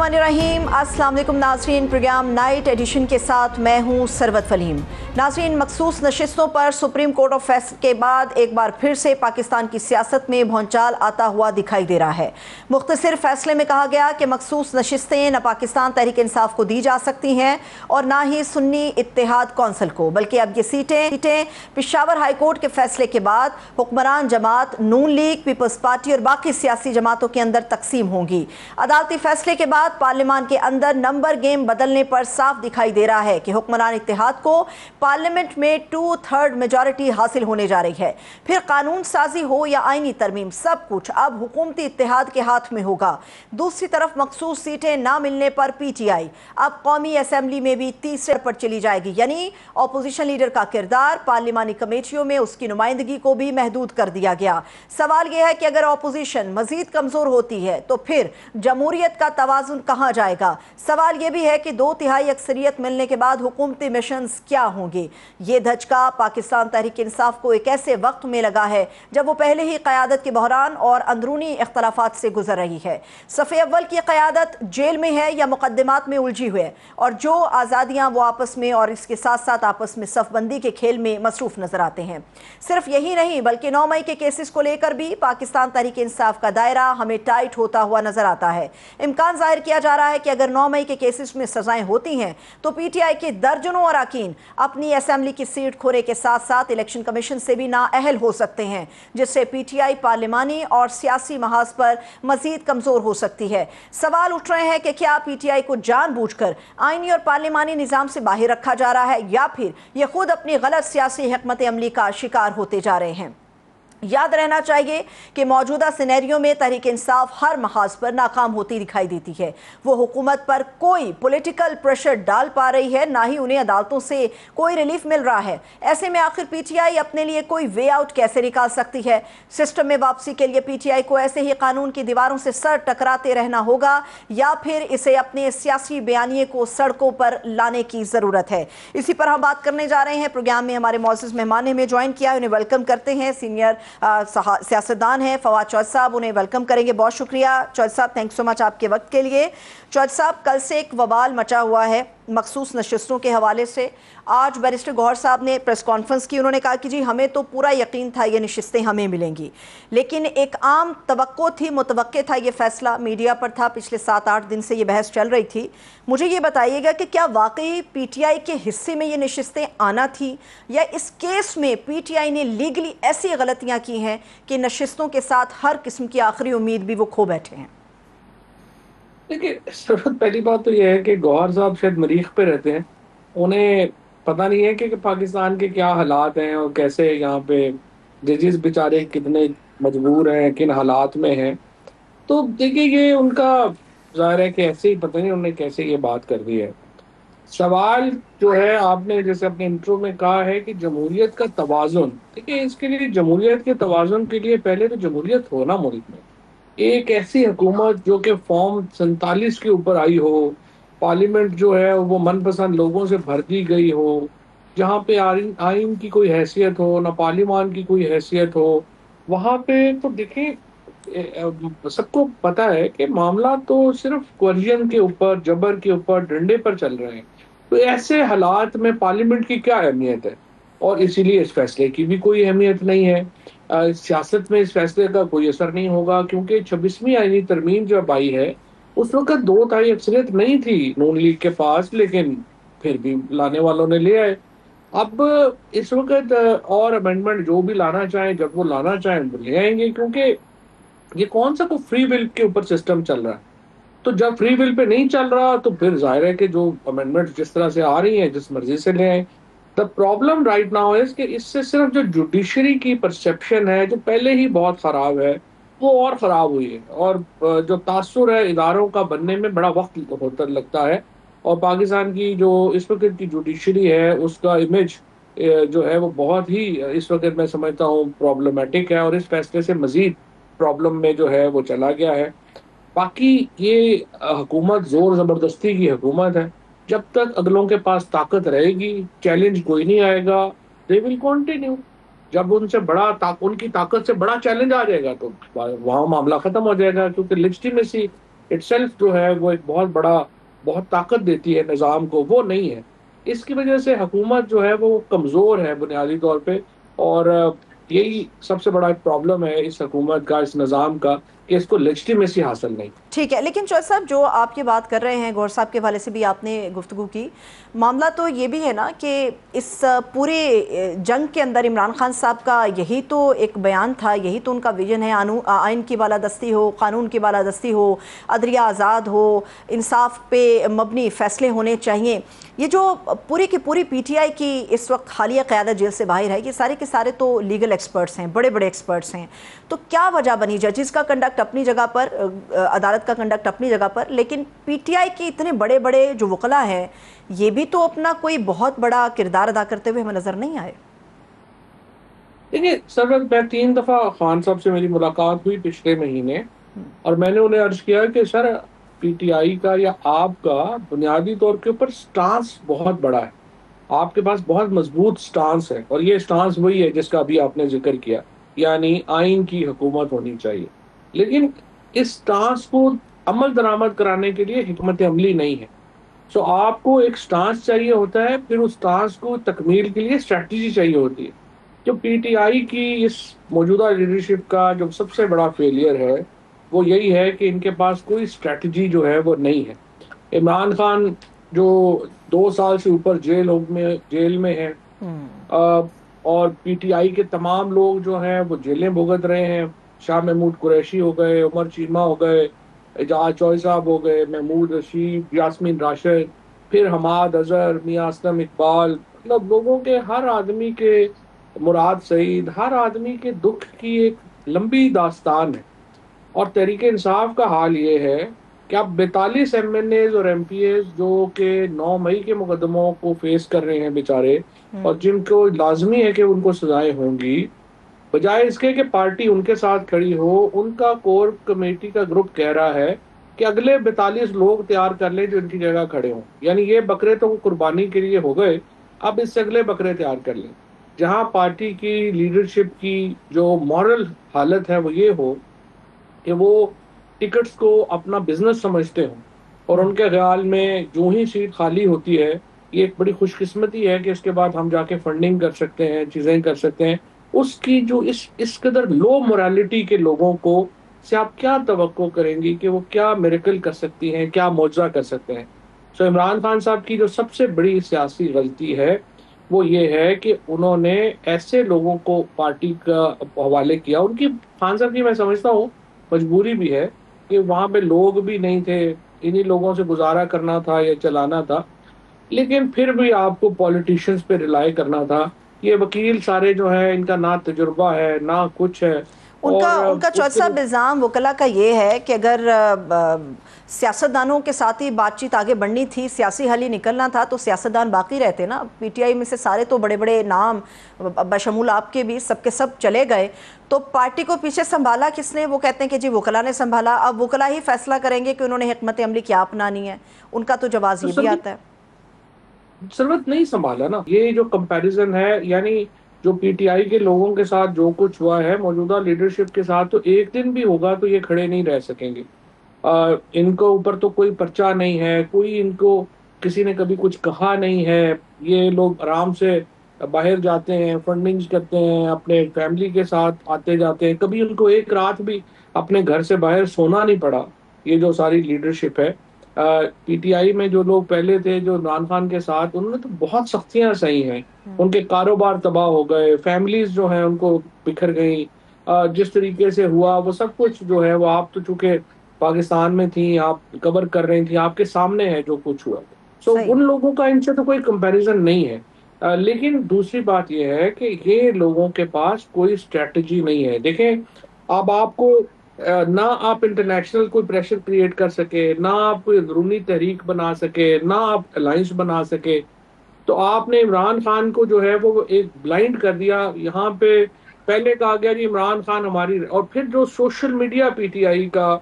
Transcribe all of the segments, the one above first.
बिस्मिल्लाहिर्रहमानिर्रहीम। अस्सलाम वालेकुम नाज़रीन, प्रोग्राम नाइट एडिशन के साथ मैं हूँ सरवत फलीम। नाज़रीन, मखसूस नशिस्तों पर सुप्रीम कोर्ट ऑफ फैसले के बाद एक बार फिर से पाकिस्तान की सियासत में भौचाल आता हुआ दिखाई दे रहा है। मुख्तसर फैसले में कहा गया कि मखसूस नशिस्तें न पाकिस्तान तहरीक इंसाफ को दी जा सकती हैं और ना ही सुन्नी इत्तेहाद कौंसिल को, बल्कि अब ये सीटें पेशावर हाई कोर्ट के फैसले के बाद हुक्मरान जमात नून लीग, पीपल्स पार्टी और बाकी सियासी जमातों के अंदर तकसीम होंगी। अदालती फैसले के बाद पार्लियामान के अंदर नंबर गेम बदलने पर साफ दिखाई दे रहा है कि हुक्मरान इत्तेहाद को पार्लियामेंट में 2/3 मेजॉरिटी हासिल होने जा रही है। फिर कानून साजी हो या आईनी तरमीम, सब कुछ अब हुकूमती इत्तेहाद के हाथ में होगा। दूसरी तरफ मखसूस सीटें ना मिलने पर पीटीआई अब कौमी असेंबली में भी तीसरे पर चली जाएगी, यानी अपोजिशन लीडर का किरदार पार्लियामानी कमेटियों में उसकी नुमाइंदगी को भी महदूद कर दिया गया। सवाल यह है कि अगर अपोजिशन मजीद कमजोर होती है तो फिर जमहूरियत का तवाजुन कहाँ जाएगा। सवाल यह भी है कि 2/3 अक्सरियत मिलने के बाद हुकूमती मिशन क्या होंगे। ये धचका पाकिस्तान तहरीक इंसाफ को एक ऐसे वक्त में लगा है जब वो पहले ही क़यादत के बहरान और अंदरूनी इख्तलाफात से गुजर रही है। सफ़े अव्वल की क़यादत जेल में है या मुकदमात में उलझी हुई है, और जो आज़ादियाँ वो आपस में और इसके साथ साथ आपस में सफ़बंदी के खेल में मसरूफ़ नजर आते हैं। सिर्फ यही नहीं बल्कि 9 मई के केसेस को लेकर भी पाकिस्तान तहरीक इंसाफ का दायरा हमें टाइट होता हुआ नजर आता है। इम्कान जाहिर किया जा रहा है कि अगर 9 मई के केसेस में सजाएं होती हैं तो पीटीआई के दर्जनों अरकान अपनी असेंबली की सीट खोने के साथ साथ इलेक्शन कमीशन से भी नाअहल हो सकते हैं, जिससे पीटीआई पार्लिमानी और सियासी महाज पर मजीद कमजोर हो सकती है। सवाल उठ रहे हैं कि क्या पीटीआई को जानबूझकर आईनी और पार्लिमानी निजाम से बाहर रखा जा रहा है या फिर ये खुद अपनी गलत सियासी हिकमत अमली का शिकार होते जा रहे हैं। याद रहना चाहिए कि मौजूदा सिनेरियो में तहरीक इंसाफ हर महाज पर नाकाम होती दिखाई देती है। वो हुकूमत पर कोई पॉलिटिकल प्रेशर डाल पा रही है, ना ही उन्हें अदालतों से कोई रिलीफ मिल रहा है। ऐसे में आखिर पीटीआई अपने लिए कोई वे आउट कैसे निकाल सकती है। सिस्टम में वापसी के लिए पीटीआई को ऐसे ही कानून की दीवारों से सर टकराते रहना होगा या फिर इसे अपने सियासी बयानिए को सड़कों पर लाने की ज़रूरत है। इसी पर हम बात करने जा रहे हैं। प्रोग्राम में हमारे मौजूद मेहमान ने हमें ज्वाइन किया, उन्हें वेलकम करते हैं। सीनियर सियासतदान है फवाद चौधरी साहब, उन्हें वेलकम करेंगे। बहुत शुक्रिया चौधरी साहब, थैंक्स सो मच आपके वक्त के लिए। चौधरी साहब, कल से एक वबाल मचा हुआ है मखसूस नशिस्तों के हवाले से। आज बैरिस्टर गौहर साहब ने प्रेस कॉन्फ्रेंस की, उन्होंने कहा कि जी हमें तो पूरा यकीन था ये नशिस्तें हमें मिलेंगी, लेकिन एक आम तवक्को थी, मुतवक्के था ये फैसला, मीडिया पर था, पिछले 7-8 दिन से ये बहस चल रही थी। मुझे ये बताइएगा कि क्या वाकई पीटीआई के हिस्से में ये नशिस्तें आना थी या इस केस में पीटीआई ने लीगली ऐसी गलतियाँ की हैं कि नशिस्तों के साथ हर किस्म की आखिरी उम्मीद भी वो खो बैठे हैं। देखिए, सबसे पहली बात तो यह है कि गौहर साहब शायद मरीख पे रहते हैं, उन्हें पता नहीं है कि पाकिस्तान के क्या हालात हैं और कैसे यहाँ पे जजेस बेचारे कितने मजबूर हैं, किन हालात में हैं। तो देखिए, ये उनका जाहिर है कि ऐसे ही पता नहीं उन्होंने कैसे ये बात कर दी है। सवाल जो है, आपने जैसे अपने इंट्रो में कहा है कि जमहूरियत का तवाजुन, देखिए इसके लिए जमहूरियत के तवाजुन के लिए पहले तो जमहूरियत हो ना मुल्क में। एक ऐसी हुकूमत जो कि फॉर्म 47 के ऊपर आई हो, पार्लियामेंट जो है वो मनपसंद लोगों से भर दी गई हो, जहाँ पे आइन आइन की कोई हैसियत हो ना पार्लियामान की कोई हैसियत हो, वहाँ पे तो देखिए सबको पता है कि मामला तो सिर्फ कोर्जन के ऊपर, जबर के ऊपर, डंडे पर चल रहे हैं। तो ऐसे हालात में पार्लियामेंट की क्या अहमियत है, और इसीलिए इस फैसले की भी कोई अहमियत नहीं है। सियासत में इस फैसले का कोई असर नहीं होगा, क्योंकि 26वीं आईनी तरमीम जब आई है उस वक्त 2/3 अक्सरियत नहीं थी नून लीग के पास, लेकिन फिर भी लाने वालों ने ले आए। अब इस वक्त और अमेंडमेंट जो भी लाना चाहें, जब वो लाना चाहें वो ले आएंगे, क्योंकि ये कौन सा कोई फ्री विल के ऊपर सिस्टम चल रहा है। तो जब फ्री विल पे नहीं चल रहा तो फिर जाहिर है कि जो अमेंडमेंट जिस तरह से आ रही हैं जिस मर्जी से ले आए। The problem right now is कि इससे सिर्फ जो जुडिशरी की परसेप्शन है, जो पहले ही बहुत खराब है, वो और खराब हुई है, और जो तासुर है इदारों का बनने में बड़ा वक्त होता लगता है। और पाकिस्तान की जो इस वक्त की जुडिशरी है उसका इमेज जो है वो बहुत ही इस वक्त मैं समझता हूँ प्रॉब्लमेटिक है, और इस फैसले से मजीद प्रॉब्लम में जो है वो चला गया है। बाकी ये हुकूमत जोर जबरदस्ती की हुकूमत है। जब तक अगलों के पास ताकत रहेगी, चैलेंज कोई नहीं आएगा, दे विल कंटिन्यू। जब उनसे उनकी ताकत से बड़ा चैलेंज आ जाएगा तो वहां मामला खत्म हो जाएगा, क्योंकि लेजिटिमेसी इटसेल्फ जो है वो एक बहुत ताकत देती है निज़ाम को, वो नहीं है। इसकी वजह से हुकूमत जो है वो कमज़ोर है बुनियादी तौर पे। और यही सबसे बड़ा एक प्रॉब्लम है इस हुकूमत का, इस निज़ाम का, कि इसको लेजिटिमेसी हासिल नहीं। ठीक है, लेकिन चौधरी साहब जो आप ये बात कर रहे हैं, गौहर साहब के हवाले से भी आपने गुफ्तगू की, मामला तो ये भी है ना कि इस पूरे जंग के अंदर इमरान खान साहब का यही तो एक बयान था, यही तो उनका विजन है, आइन की बालादस्ती हो, कानून की बालादस्ती हो, अदलिया आज़ाद हो, इंसाफ पे मबनी फ़ैसले होने चाहिए। ये जो पूरी की पूरी पीटीआई की इस वक्त हालिया क़यादत जेल से बाहर है, ये सारे के सारे तो लीगल एक्सपर्ट्स हैं, बड़े बड़े एक्सपर्ट्स हैं। तो क्या वजह बनी, जजिस का कंडक्ट अपनी जगह पर, अदालत का कंडक्ट अपनी जगह पर, लेकिन पीटीआई के इतने बड़े बड़े जो वकला हैं ये भी तो अपना कोई बहुत बड़ा किरदार अदा करते हुए हमें नजर नहीं आए। देखिए सरवत, मैं 3 दफा खान साहब से मेरी मुलाकात हुई पिछले महीने, और मैंने उन्हें अर्ज किया कि सर, पीटीआई का या आपका बुनियादी तौर के ऊपर स्टांस बहुत बड़ा है, आपके पास बहुत मजबूत स्टांस है, और ये स्टांस वही है जिसका अभी आपने जिक्र किया, यानी आइन की हुकूमत होनी चाहिए। लेकिन इस स्टांस को अमल दरामद कराने के लिए हिकमत अमली नहीं है। सो आपको एक स्टांस चाहिए होता है, फिर उस स्टांस को तकमील के लिए स्ट्रैटेजी चाहिए होती है। जो पीटीआई की इस मौजूदा लीडरशिप का जो सबसे बड़ा फेलियर है, वो यही है कि इनके पास कोई स्ट्रैटेजी जो है वो नहीं है। इमरान खान जो 2 साल से ऊपर जेल में है, अ, और पीटीआई के तमाम लोग जो हैं वो जेलें भुगत रहे हैं। शाह महमूद कुरैशी हो गए, उमर चीमा हो गए, एजाज चौधरी साहब हो गए, महमूद रशीद, यास्मीन राशिद, फिर हमाद अजहर, मियां असलम इकबाल, मतलब लोगों के, हर आदमी के, मुराद सईद, हर आदमी के दुख की एक लंबी दास्तान है। और तहरीक इंसाफ का हाल ये है कि अब 42 एमएनएज और एमपीएज जो कि 9 मई के मुकदमों को फेस कर रहे हैं बेचारे, और जिनको लाजमी है कि उनको सजाएं होंगी, बजाय इसके कि पार्टी उनके साथ खड़ी हो, उनका कोर कमेटी का ग्रुप कह रहा है कि अगले 42 लोग तैयार कर लें जो इनकी जगह खड़े हों। यानी ये बकरे तो कुर्बानी के लिए हो गए, अब इससे अगले बकरे तैयार कर लें। जहां पार्टी की लीडरशिप की जो मॉरल हालत है वो ये हो कि वो टिकट्स को अपना बिजनेस समझते हो, और उनके ख्याल में जो ही सीट खाली होती है, ये एक बड़ी खुशकिस्मती है कि इसके बाद हम जाके फंडिंग कर सकते हैं, चीजें कर सकते हैं। उसकी जो इस कदर लो मोरालिटी के लोगों को से आप क्या तवक्को करेंगी कि वो क्या मिरेकल कर सकती हैं, क्या मौजज़ा कर सकते हैं। सो इमरान खान साहब की जो सबसे बड़ी सियासी गलती है वो ये है कि उन्होंने ऐसे लोगों को पार्टी का हवाले किया। उनकी, खान साहब की, मैं समझता हूँ मजबूरी भी है कि वहां पे लोग भी नहीं थे, इन्हीं लोगों से गुजारा करना था या चलाना था। लेकिन फिर भी आपको पॉलिटिशियंस पे रिलाई करना था। ये वकील सारे जो है, इनका ना तजुर्बा है ना कुछ है। उनका और उनका चौधरी साहब इल्ज़ाम वकला का ये है कि अगर सियासतदानों के साथ ही बातचीत आगे बढ़नी थी, सियासी हल ही निकलना था, तो सियासतदान बाकी रहते ना। पीटीआई में से सारे तो बड़े बड़े नाम, बशमूल आपके भी, सबके सब चले गए, तो पार्टी को पीछे संभाला किसने? वो कहते हैं कि जी वकला ने संभाला। अब वकला ही फैसला करेंगे कि उन्होंने हिकमत अमली क्या अपनानी है। उनका तो जवाब तो ये भी आता है। सरवत नहीं संभाला ना, ये जो कंपैरिजन है, यानी जो पीटीआई के लोगों के साथ जो कुछ हुआ है मौजूदा लीडरशिप के साथ, तो एक दिन भी होगा तो ये खड़े नहीं रह सकेंगे। इनको ऊपर तो कोई पर्चा नहीं है, कोई इनको किसी ने कभी कुछ कहा नहीं है। ये लोग आराम से बाहर जाते हैं, फंडिंग्स करते हैं, अपने फैमिली के साथ आते जाते हैं, कभी उनको एक रात भी अपने घर से बाहर सोना नहीं पड़ा। ये जो सारी लीडरशिप है, पीटीआई में जो लोग पहले थे जो इमरान खान के साथ, उन्होंने तो बहुत सख्तियां सही हैं। उनके कारोबार तबाह हो गए, फैमिलीज जो हैं उनको बिखर गई। जिस तरीके से हुआ वो सब कुछ जो है वो, आप तो चूंकि पाकिस्तान में थी, आप कवर कर रही थी, आपके सामने है जो कुछ हुआ। सो सही। उन लोगों का इनसे तो कोई कंपैरिजन नहीं है। लेकिन दूसरी बात यह है कि ये लोगों के पास कोई स्ट्रेटजी नहीं है। देखें, अब आपको ना आप इंटरनेशनल कोई प्रेशर क्रिएट कर सके, ना आप कोई अंदरूनी तहरीक बना सके, ना आप अलायंस बना सके, तो आपने इमरान खान को जो है वो एक ब्लाइंड कर दिया। यहाँ पे पहले कहा गया जी इमरान खान हमारी, और फिर जो सोशल मीडिया पीटीआई का,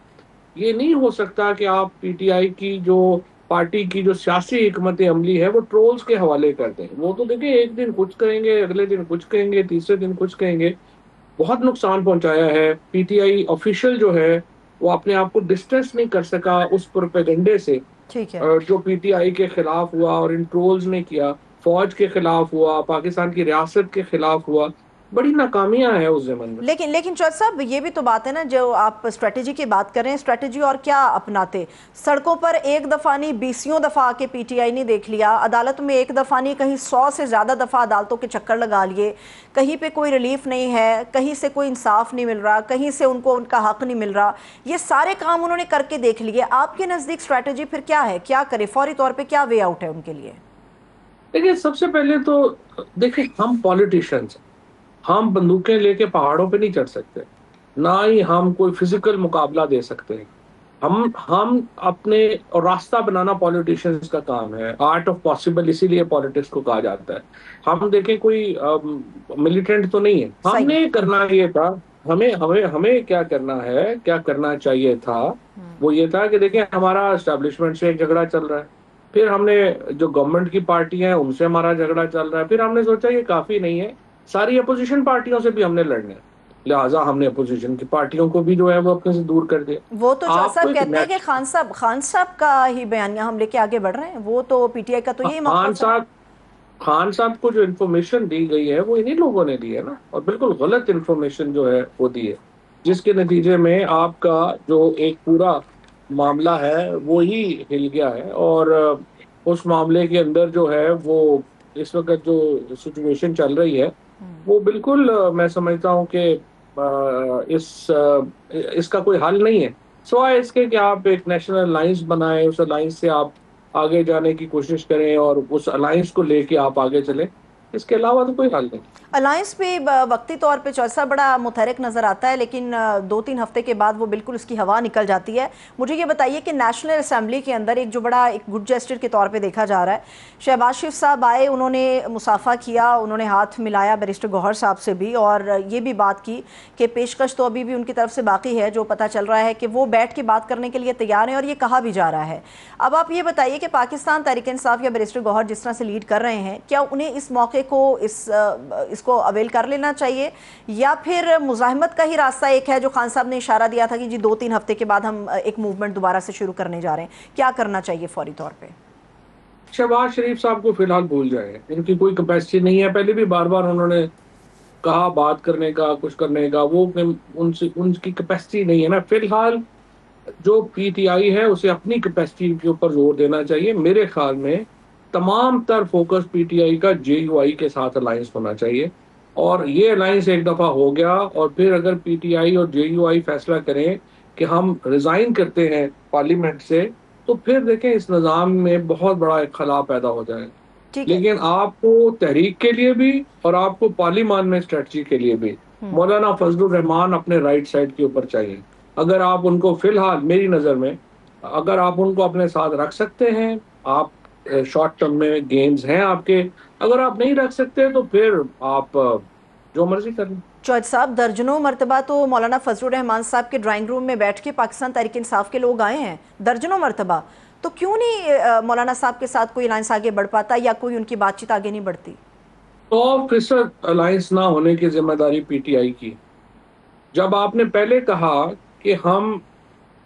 ये नहीं हो सकता कि आप पीटीआई की जो पार्टी की जो सियासी हिकमत अमली है वो ट्रोल्स के हवाले कर दें। वो तो देखिए, एक दिन कुछ कहेंगे, अगले दिन कुछ कहेंगे, तीसरे दिन कुछ कहेंगे। बहुत नुकसान पहुंचाया है। पीटीआई ऑफिशियल जो है वो अपने आप को डिस्टेंस नहीं कर सका उस प्रोपेगेंडे से ठीक है। जो पीटीआई के खिलाफ हुआ और इन ट्रोल्स ने किया, फौज के खिलाफ हुआ, पाकिस्तान की रियासत के खिलाफ हुआ। बड़ी नाकामियां हैं उस जमाने में। लेकिन लेकिन चौधरी साहब, ये भी तो बात है ना, जो आप स्ट्रेटेजी की बात कर रहे हैं, स्ट्रेटेजी और क्या अपनाते? सड़कों पर एक दफ़ा नहीं, बीसियों दफ़ा आके पीटीआई ने देख लिया, अदालत में एक दफ़ा नहीं, कहीं 100 से ज़्यादा दफ़ा अदालतों के चक्कर लगा लिए, कहीं पे कोई रिलीफ नहीं है, कहीं से कोई इंसाफ नहीं मिल रहा, कहीं से उनको उनका हक नहीं मिल रहा। ये सारे काम उन्होंने करके देख लिए। आपके नज़दीक स्ट्रेटेजी फिर क्या है? क्या करे फौरी तौर पर? क्या वे आउट है उनके लिए? देखिए, सबसे पहले तो देखिए, हम पॉलिटिशियंस, हम बंदूकें लेके पहाड़ों पे नहीं चढ़ सकते, ना ही हम कोई फिजिकल मुकाबला दे सकते हैं। हम अपने और रास्ता बनाना पॉलिटिशियंस का काम है, आर्ट ऑफ पॉसिबल, इसीलिए पॉलिटिक्स को कहा जाता है। हम देखें, कोई मिलिटेंट तो नहीं है। सही। हमने करना ये था, हमें हमें हमें क्या करना है, क्या करना चाहिए था, वो ये था कि देखिए, हमारा एस्टेब्लिशमेंट से एक झगड़ा चल रहा है, फिर हमने जो गवर्नमेंट की पार्टी है उनसे हमारा झगड़ा चल रहा है, फिर हमने सोचा ये काफी नहीं है, सारी अपोजिशन पार्टियों से भी हमने लड़ना है, लिहाजा हमने अपोजिशन की पार्टियों को भी जो है वो अपने से दूर कर दिया। वो तो चौधरी आपको साहब एक कहते हैं कि खान साहब का ही बयानिया हम लेके आगे बढ़ रहे हैं। वो तो पीटीआई का तो यही खान मौक़िफ़ है। साहब खान साहब को जो इन्फॉर्मेशन दी गई है वो इन्हीं लोगों ने दी है ना, और बिल्कुल गलत इन्फॉर्मेशन जो है वो दी है, जिसके नतीजे में आपका जो एक पूरा मामला है वो ही हिल गया है। और उस मामले के अंदर जो है वो इस वक्त जो सिचुएशन चल रही है वो बिल्कुल मैं समझता हूँ कि इसका कोई हल नहीं है, सिवाय इसके कि आप एक नेशनल अलायंस बनाएं, उस अलायंस से आप आगे जाने की कोशिश करें और उस अलायंस को लेके आप आगे चलें। इसके अलावा तो कोई हल नहीं। अलायंस भी वक्ती तौर पे चौसा बड़ा मुतहरिक नज़र आता है, लेकिन 2-3 हफ्ते के बाद वो बिल्कुल उसकी हवा निकल जाती है। मुझे ये बताइए कि नेशनल असम्बली के अंदर एक जो बड़ा एक गुड जेस्चर के तौर पे देखा जा रहा है, शहबाज शरीफ साहब आए, उन्होंने मुसाफा किया, उन्होंने हाथ मिलाया बैरिस्टर गौहर साहब से भी, और ये भी बात की कि पेशकश तो अभी भी उनकी तरफ से बाकी है। जो पता चल रहा है कि वो बैठ के बात करने के लिए तैयार हैं, और ये कहा भी जा रहा है। अब आप ये बताइए कि पाकिस्तान तहरीक इंसाफ या बैरिस्टर गौहर जिस तरह से लीड कर रहे हैं, क्या उन्हें इस मौके को इसको अवेल कर लेना चाहिए, या फिर मुज़ाहिमत का ही रास्ता एक है? जो खान साहब ने इशारा दिया था कि जी 2-3 हफ्ते के बाद हम एक मूवमेंट दोबारा से शुरू करने जा रहे हैं, क्या करना चाहिए फौरी तौर पे? शहबाज शरीफ साहब को फिलहाल भूल जाए, इनकी कोई कैपेसिटी नहीं है। पहले भी बार बार उन्होंने कहा बात करने का, कुछ करने का, वो उनसे उनकी कैपेसिटी नहीं है ना। फिलहाल जो पीटीआई है उसे अपनी कैपेसिटी के ऊपर जोर देना चाहिए। मेरे ख्याल में तमाम तर फोकस पीटीआई का जेयूआई के साथ अलायंस होना चाहिए, और ये अलायंस एक दफा हो गया और फिर अगर पीटीआई और जेयूआई फैसला करें कि हम रिजाइन करते हैं पार्लियामेंट से, तो फिर देखें इस निज़ाम में बहुत बड़ा एक खला पैदा हो जाएगा। ठीक है। लेकिन आपको तहरीक के लिए भी और आपको पार्लियामान में स्ट्रेटजी के लिए भी मौलाना फजलुर रहमान अपने राइट साइड के ऊपर चाहिए। अगर आप उनको फिलहाल, मेरी नज़र में, अगर आप उनको अपने साथ रख सकते हैं, आप शॉर्ट टर्म में गेम्स हैं आपके, अगर आप नहीं रख सकते तो फिर आप जो मर्जी कर लें। चौधरी साहब, दर्जनों मरतबा तो मौलाना फजलुर रहमान साहब के ड्राइंग रूम में बैठ के पाकिस्तान तहरीक इंसाफ के लोग आए हैं, दर्जनों मरतबा। तो क्यों नहीं मौलाना साहब के साथ कोई अलायंस आगे बढ़ पाता, या कोई उनकी बातचीत आगे नहीं बढ़ती? 100% अलायंस ना होने की जिम्मेदारी पीटीआई की। जब आपने पहले कहा कि हम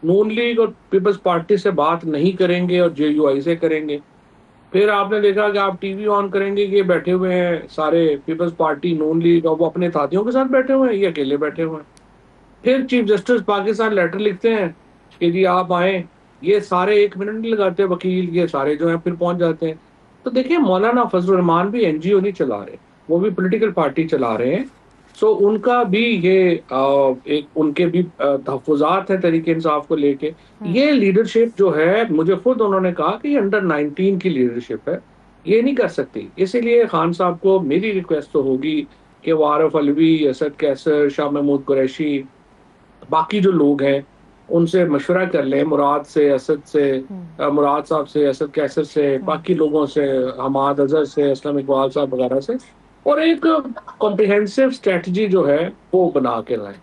नून लीग और पीपल्स पार्टी से बात नहीं करेंगे और जेयूआई से करेंगे, फिर आपने देखा कि आप टीवी ऑन करेंगे कि ये बैठे हुए हैं सारे पीपल्स पार्टी, नून लीग, और वो अपने साथियों के साथ बैठे हुए हैं, ये अकेले बैठे हुए हैं। फिर चीफ जस्टिस पाकिस्तान लेटर लिखते हैं कि जी आप आए, ये सारे 1 मिनट नहीं लगाते वकील, ये सारे जो है फिर पहुंच जाते हैं। तो देखिए, मौलाना फजलुर रहमान भी एनजीओ नहीं चला रहे, वो भी पॉलिटिकल पार्टी चला रहे हैं। सो उनका भी ये एक उनके भी तहफ़्फ़ुज़ात हैं तहरीक इंसाफ को लेके। ये लीडरशिप जो है, मुझे खुद उन्होंने कहा कि ये अंडर 19 की लीडरशिप है, ये नहीं कर सकती। इसीलिए खान साहब को मेरी रिक्वेस्ट तो होगी कि वो आरिफ अलवी, असद कैसर, शाह महमूद कुरैशी, बाकी जो लोग हैं उनसे मशवरा कर लें, मुराद से, असद से, मुराद साहब से, असद कैसर से, बाकी लोगों से, हमाद अजहर से, असलम इकबाल साहब वगैरह से, और एक कॉम्प्रिहेंसिव स्ट्रेटजी जो है वो बना के लाएं।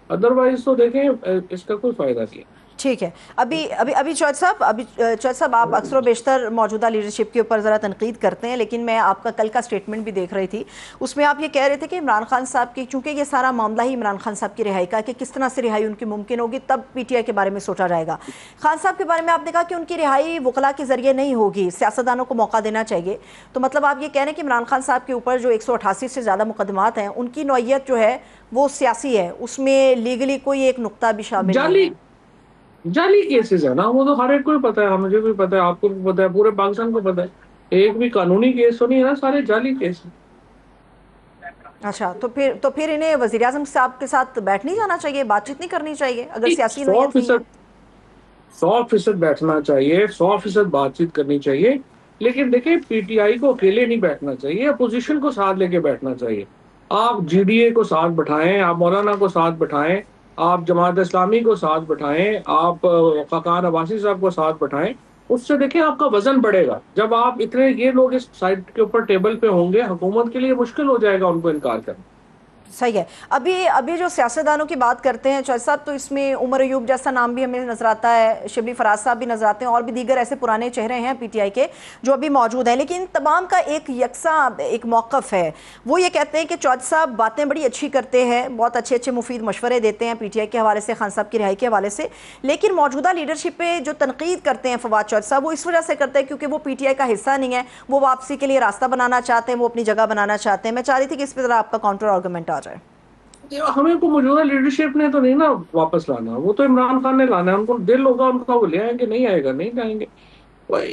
अदरवाइज तो देखें इसका कोई फायदा नहीं है। ठीक है। अभी अभी अभी चौधरी साहब, आप अक्सर बेशतर मौजूदा लीडरशिप के ऊपर ज़रा तनकीद करते हैं, लेकिन मैं आपका कल का स्टेटमेंट भी देख रही थी, उसमें आप ये कह रहे थे कि इमरान खान साहब की, चूंकि ये सारा मामला ही इमरान खान साहब की रिहाई का, कि किस तरह से रिहाई उनकी मुमकिन होगी, तब पीटीआई के बारे में सोचा जाएगा। खान साहब के बारे में आपने कहा कि उनकी रिहाई वकला के जरिए नहीं होगी, सियासतदानों को मौका देना चाहिए। तो मतलब आप ये कह रहे हैं कि इमरान खान साहब के ऊपर जो 188 से ज़्यादा मुकदमात हैं, उनकी नौइयत जो है वो सियासी है, उसमें लीगली कोई एक नुक्ता भी शामिल नहीं जाली है। जाली केसेस है ना, वो तो हर एक को ही पता है, मुझे भी पता है, आपको भी पता है, पूरे पाकिस्तान को पता है। एक भी कानूनी केस तो नहीं है ना, सारे जाली केस हैं। अच्छा, तो फिर इन्हें वजीर आजम साहब के साथ बैठ नहीं जाना चाहिए, बातचीत नहीं करनी चाहिए, अगर सियासी सौ नोयत नहीं है? फीसद 100% बैठना चाहिए, 100% बातचीत करनी चाहिए। लेकिन देखिए, पीटीआई को अकेले नहीं बैठना चाहिए, अपोजिशन को साथ लेके बैठना चाहिए। आप जीडीए को साथ बैठाएं, आप मौलाना को साथ बैठाएं, आप जमात इस्लामी को साथ बैठाएं, आप फकान अब्बासी साहब को साथ बैठाएं। उससे देखिए आपका वजन बढ़ेगा। जब आप इतने ये लोग इस साइड के ऊपर टेबल पे होंगे, हुकूमत के लिए मुश्किल हो जाएगा उनको इनकार करना। सही है। अभी अभी जो सियासतदानों की बात करते हैं चौधरी साहब, तो इसमें उमर अयूब जैसा नाम भी हमें नजर आता है, शिबली फराज साहब भी नजर आते हैं, और भी दीगर ऐसे पुराने चेहरे हैं पीटीआई के जो अभी मौजूद हैं। लेकिन तमाम का एक यकसा एक मौक़िफ़ है, वो ये कहते हैं कि चौधरी साहब बातें बड़ी अच्छी करते हैं, बहुत अच्छे अच्छे मुफीद मशवरे देते हैं पीटीआई के हवाले से, खान साहब की रिहाई के हवाले से, लेकिन मौजूदा लीडरशिप पे जो तनकीद करते हैं फवाद चौधरी साहब, वो इस वजह से करते हैं क्योंकि वो पीटीआई का हिस्सा नहीं है, वो वापसी के लिए रास्ता बनाना चाहते हैं, वो अपनी जगह बनाना चाहते हैं। मैं चाह रही थी कि इस पर ज़रा आपका काउंटर आर्गूमेंट आ जाए। हमें को मौजूदा लीडरशिप ने तो नहीं ना वापस लाना, वो तो इमरान खान ने लाना है। उनको दिल होगा उनका, वो ले आएंगे, नहीं आएगा नहीं लाएंगे।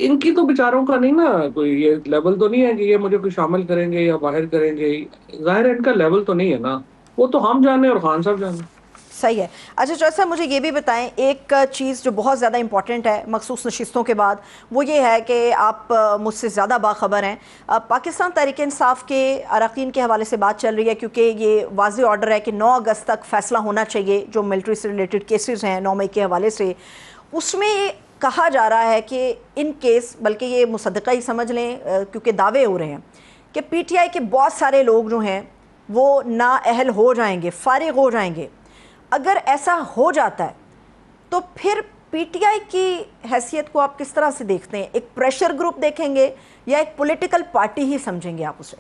इनकी तो बेचारों का नहीं ना कोई ये लेवल तो नहीं है कि ये मुझे कोई शामिल करेंगे या बाहर करेंगे। जाहिर है इनका लेवल तो नहीं है ना, वो तो हम जाने और खान साहब जाने। सही है। अच्छा चौधरी साहब, मुझे ये भी बताएं, एक चीज़ जो बहुत ज़्यादा इंपॉर्टेंट है मखसूस नशिस्तों के बाद, वो ये है कि आप मुझसे ज़्यादा बाखबर हैं। पाकिस्तान तहरीक इंसाफ के अरकान के हवाले से बात चल रही है, क्योंकि ये वाज़ेह ऑर्डर है कि 9 अगस्त तक फ़ैसला होना चाहिए जो मिलिट्री से रिलेटेड केसेस हैं 9 मई के हवाले से। उसमें कहा जा रहा है कि इन केस, बल्कि ये मुसद्दक़ा ही समझ लें, क्योंकि दावे हो रहे हैं कि पीटीआई के बहुत सारे लोग जो हैं वो नाअहल हो जाएंगे, फारिग हो जाएंगे। अगर ऐसा हो जाता है तो फिर पीटीआई की हैसियत को आप किस तरह से देखते हैं? एक प्रेशर ग्रुप देखेंगे या एक पॉलिटिकल पार्टी ही समझेंगे आप उसे?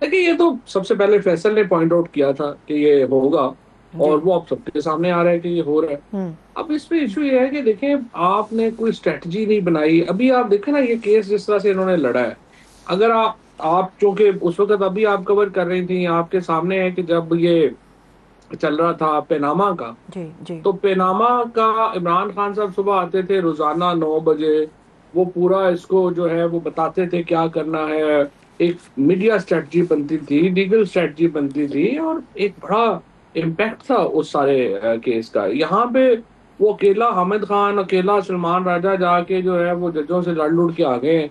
देखिए, ये तो सबसे पहले फैसल ने पॉइंट आउट किया था कि ये होगा, जी। और वो अब सबके सामने आ रहा है कि ये हो रहा है। हम्म। अब इसमें इशू ये है कि देखें, आपने कोई स्ट्रेटजी नहीं बनाई। अभी आप देखें ना, ये केस जिस तरह से इन्होंने लड़ा है, अगर आप चूंकि उस वक्त अभी आप कवर कर रही थी, आपके सामने है कि जब ये चल रहा था पेनामा का, जी जी। तो पेनामा का इमरान खान साहब सुबह आते थे रोजाना 9 बजे। वो पूरा इसको जो है वो बताते थे क्या करना है। एक मीडिया स्ट्रेटजी बनती थी, लीगल स्ट्रेटजी बनती थी, और एक बड़ा इम्पैक्ट था उस सारे केस का। यहाँ पे वो अकेला हामिद खान, अकेला सलमान राजा जाके जो है वो जजों से लड़ लुड़ के आ गए हैं।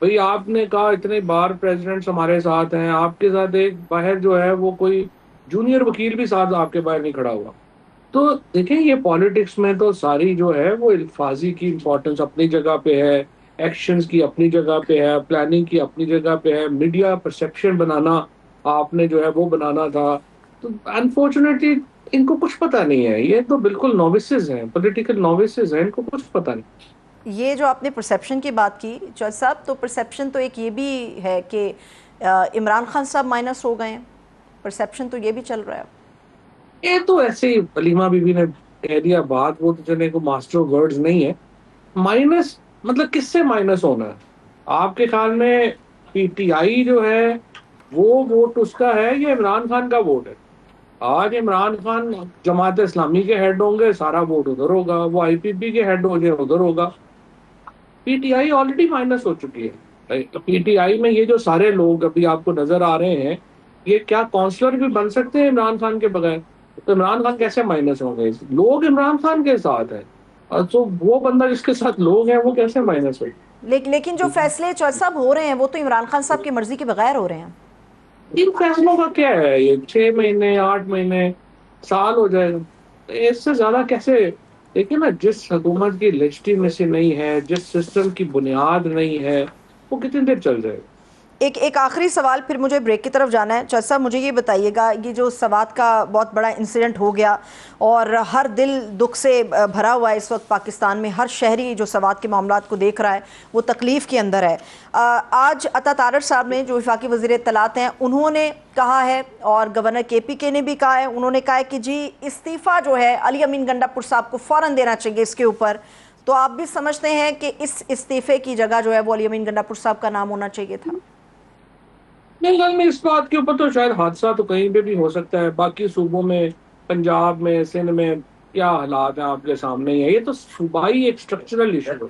भाई, आपने कहा इतने बार प्रेसिडेंट्स हमारे साथ हैं, आपके साथ एक बाहर जो है वो कोई जूनियर वकील भी साथ आपके बाहर नहीं खड़ा हुआ। तो देखें, ये पॉलिटिक्स में तो सारी जो है वो अल्फाजी की इम्पोर्टेंस अपनी जगह पे है, एक्शंस की अपनी जगह पे है, प्लानिंग की अपनी जगह पे है, मीडिया परसेप्शन बनाना आपने जो है वो बनाना था। तो अनफॉर्चुनेटली इनको कुछ पता नहीं है, ये तो बिल्कुल नोविसेस हैं, पॉलिटिकल नोविसेस हैं, इनको कुछ पता नहीं। ये जो आपने परसेप्शन की बात की चौधरी साहब, तो परसेप्शन तो एक ये भी है कि इमरान खान साहब माइनस हो गए हैं, परसेप्शन तो ये भी चल रहा है। ये तो ऐसे ही हलीमा बीबी ने कह दिया बात, वो तो चले को मास्टर ऑफ वर्ड्स नहीं है। माइनस मतलब किससे माइनस होना है आपके ख्याल में? पीटीआई जो है वो वोट उसका है या इमरान खान का वोट है? आज इमरान खान जमात इस्लामी के हेड होंगे, सारा वोट उधर होगा। वो आईपीपी के हेड होंगे, उधर होगा। पीटीआई ऑलरेडी माइनस हो चुकी है। तो पीटीआई में ये जो सारे लोग अभी आपको नजर आ रहे हैं, ये क्या काउंसलर भी बन सकते हैं इमरान खान के बगैर? तो इमरान खान कैसे माइनस होंगे? लोग इमरान खान के साथ है, और तो वो बंदा जिसके साथ लोग हैं वो कैसे माइनस हो? लेकिन जो फैसले चौधरी साहब हो रहे हैं वो तो इमरान खान साहब की मर्जी के बगैर हो रहे हैं। इन फैसलों का क्या है? ये 6 महीने, 8 महीने, साल हो जाएगा, तो इससे ज्यादा कैसे? देखिए ना, जिस हुकूमत की लेजिटिमेसी नहीं है, जिस सिस्टम की बुनियाद नहीं है, वो कितनी देर चल जाएगा? एक आखिरी सवाल, फिर मुझे ब्रेक की तरफ जाना है। जज साहब, मुझे ये बताइएगा, ये जो सवात का बहुत बड़ा इंसिडेंट हो गया और हर दिल दुख से भरा हुआ है इस वक्त पाकिस्तान में, हर शहरी जो सवात के मामलात को देख रहा है वो तकलीफ़ के अंदर है। आज अता तारड़ साहब ने, जो वफाकी वज़ीर इत्तलात हैं, उन्होंने कहा है और गवर्नर KPK ने भी कहा है, उन्होंने कहा है कि जी इस्तीफ़ा जो है अली अमीन गंडापुर साहब को फ़ौरन देना चाहिए इसके ऊपर। तो आप भी समझते हैं कि इस इस्तीफ़े की जगह जो है वो अली अमीन गंडापुर साहब का नाम होना चाहिए था? मेरे ख्याल में इस बात के ऊपर तो शायद हादसा तो कहीं पे भी हो सकता है। बाकी सूबों में, पंजाब में, सिंध में क्या हालात हैं आपके सामने ही है। ये तो सूबाई एक स्ट्रक्चरल इशू है।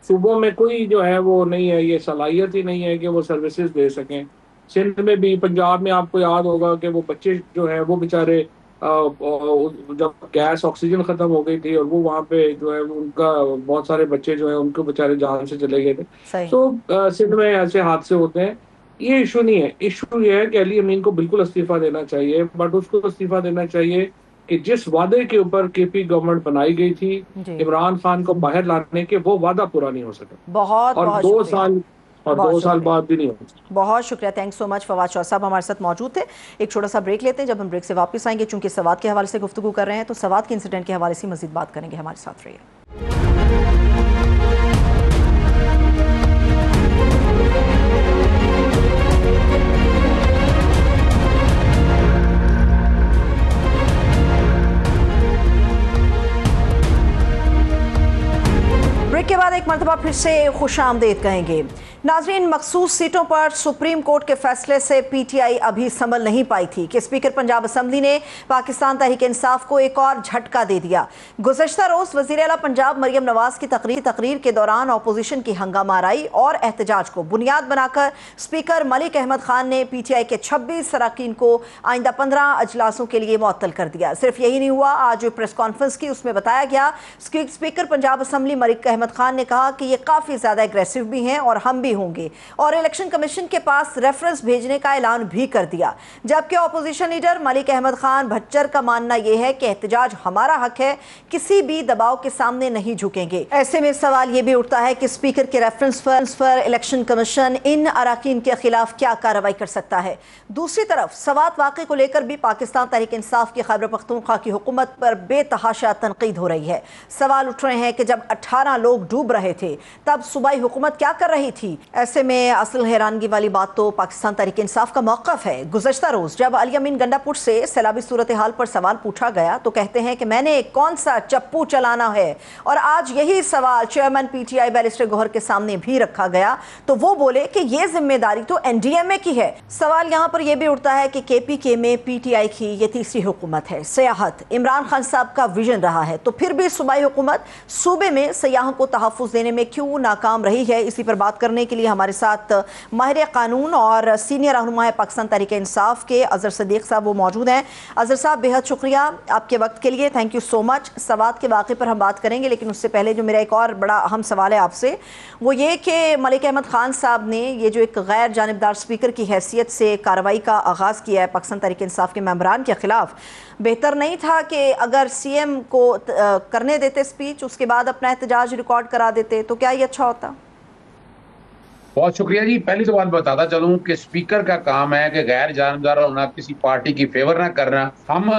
सूबों में कोई जो है वो नहीं है, ये सलाहियत ही नहीं है कि वो सर्विसेज दे सकें। सिंध में भी, पंजाब में आपको याद होगा कि वो बच्चे जो है वो बेचारे जब गैस ऑक्सीजन खत्म हो गई थी और वो वहाँ पे जो है उनका बहुत सारे बच्चे जो है उनको बेचारे जान से चले गए थे। सही। तो सिंध में ऐसे हादसे होते हैं। ये इशू नहीं है। इशू ये है कि अली अमीन को बिल्कुल इस्तीफा देना चाहिए, बट उसको इस्तीफा देना चाहिए कि जिस वादे के ऊपर KP गवर्नमेंट बनाई गई थी इमरान खान को बाहर लाने के, वो वादा पूरा नहीं हो सका। बहुत और बहुत 2 शुक्रिया। साल और बहुत 2 साल शुक्रिया। बाद भी नहीं हो सका। बहुत शुक्रिया, thanks so much. Fawad Chaudhry साहब हमारे साथ मौजूद थे। एक छोटा सा ब्रेक लेते हैं, जब हम ब्रेक से वापस आएंगे, चूंकि सवात के हवाले से गुफ्तगू कर रहे हैं तो सवात के इंसिडेंट के हवाले से मजीद बात करेंगे। हमारे साथ रहिए। ब्रेक के बाद एक मरतबा फिर से खुशामदीद कहेंगे। नाजरीन, मखसूस सीटों पर सुप्रीम कोर्ट के फैसले से PTI अभी संभल नहीं पाई थी कि स्पीकर पंजाब असम्बली ने पाकिस्तान तहरीक इंसाफ को एक और झटका दे दिया। गुज़श्ता रोज वज़ीर आला पंजाब मरियम नवाज की तकरीर के दौरान अपोजिशन की हंगामाराई और एहतजाज को बुनियाद बनाकर स्पीकर मलिक अहमद खान ने PTI के 26 अरकान को आइंदा 15 अजलासों के लिए मुअत्तल कर दिया। सिर्फ यही नहीं हुआ, आज जो प्रेस कॉन्फ्रेंस की उसमें बताया गया, स्पीकर पंजाब असम्बली मलिक अहमद खान ने कहा कि ये काफ़ी ज़्यादा एग्रेसिव भी हैं और हम भी होंगे, और इलेक्शन कमीशन के पास रेफरेंस भेजने का ऐलान भी कर दिया। जबकि ऑपोजिशन लीडर मलिक अहमद खान भच्चर का मानना यह है कि एहतजाज हमारा हक है, किसी भी दबाव के सामने नहीं झुकेंगे। ऐसे में सवाल यह भी उठता है कि स्पीकर के रेफरेंस पर इलेक्शन कमीशन इन अरकान के खिलाफ क्या कार्रवाई कर सकता है। दूसरी तरफ सवात वाक़े को लेकर भी पाकिस्तान तहरीक इंसाफ की खैबर पख्तूनख्वा की हुकूमत पर बेतहाशा तनकीद हो रही है। सवाल उठ रहे हैं कि जब 18 लोग डूब रहे थे तब सूबाई हुकूमत क्या कर रही थी। ऐसे में असल हैरानगी वाली बात तो पाकिस्तान तहरीक इंसाफ का मौक़िफ़ है। गुज़श्ता रोज़ जब अली अमीन गंडापुर से सैलाबी सूरत हाल पर सवाल पूछा गया तो कहते हैं कि मैंने कौन सा चप्पू चलाना है, और आज यही सवाल चेयरमैन PTI बैरिस्टर गौहर के सामने भी रखा गया तो वो बोले कि ये जिम्मेदारी तो NDMA की है। सवाल यहाँ पर यह भी उठता है कि KPK में PTI की ये तीसरी हुकूमत है। सियाहत इमरान खान साहब का विजन रहा है, तो फिर भी सूबाई हुकूमत सूबे में सयाहों को तहफ़्फ़ुज़ देने में क्यों नाकाम रही है। इसी पर बात करने के लिए हमारे साथ माहिर कानून और सीनियर रहनुमा है पाकिस्तान तहरीक इंसाफ के अज़हर सदीक़ साहब, वो मौजूद हैं। अज़हर साहब, बेहद शुक्रिया आपके वक्त के लिए, thank you so much. Swat के वाक़े पर हम बात करेंगे, लेकिन उससे पहले जो मेरा एक और बड़ा अहम सवाल है आपसे, वो ये कि मलिक अहमद खान साहब ने ये जो एक गैर जानिबदार स्पीकर की हैसियत से कार्रवाई का आगाज़ किया है पाकिस्तान तहरीक इंसाफ के मेंबरान के खिलाफ, बेहतर नहीं था कि अगर CM को करने देते स्पीच, उसके बाद अपना एहतजाज रिकॉर्ड करा देते, तो क्या ये अच्छा होता? बहुत शुक्रिया जी। पहली तो बात बताता चलूं कि स्पीकर का काम है कि गैर जानबदार होना, किसी पार्टी की फेवर ना करना। हम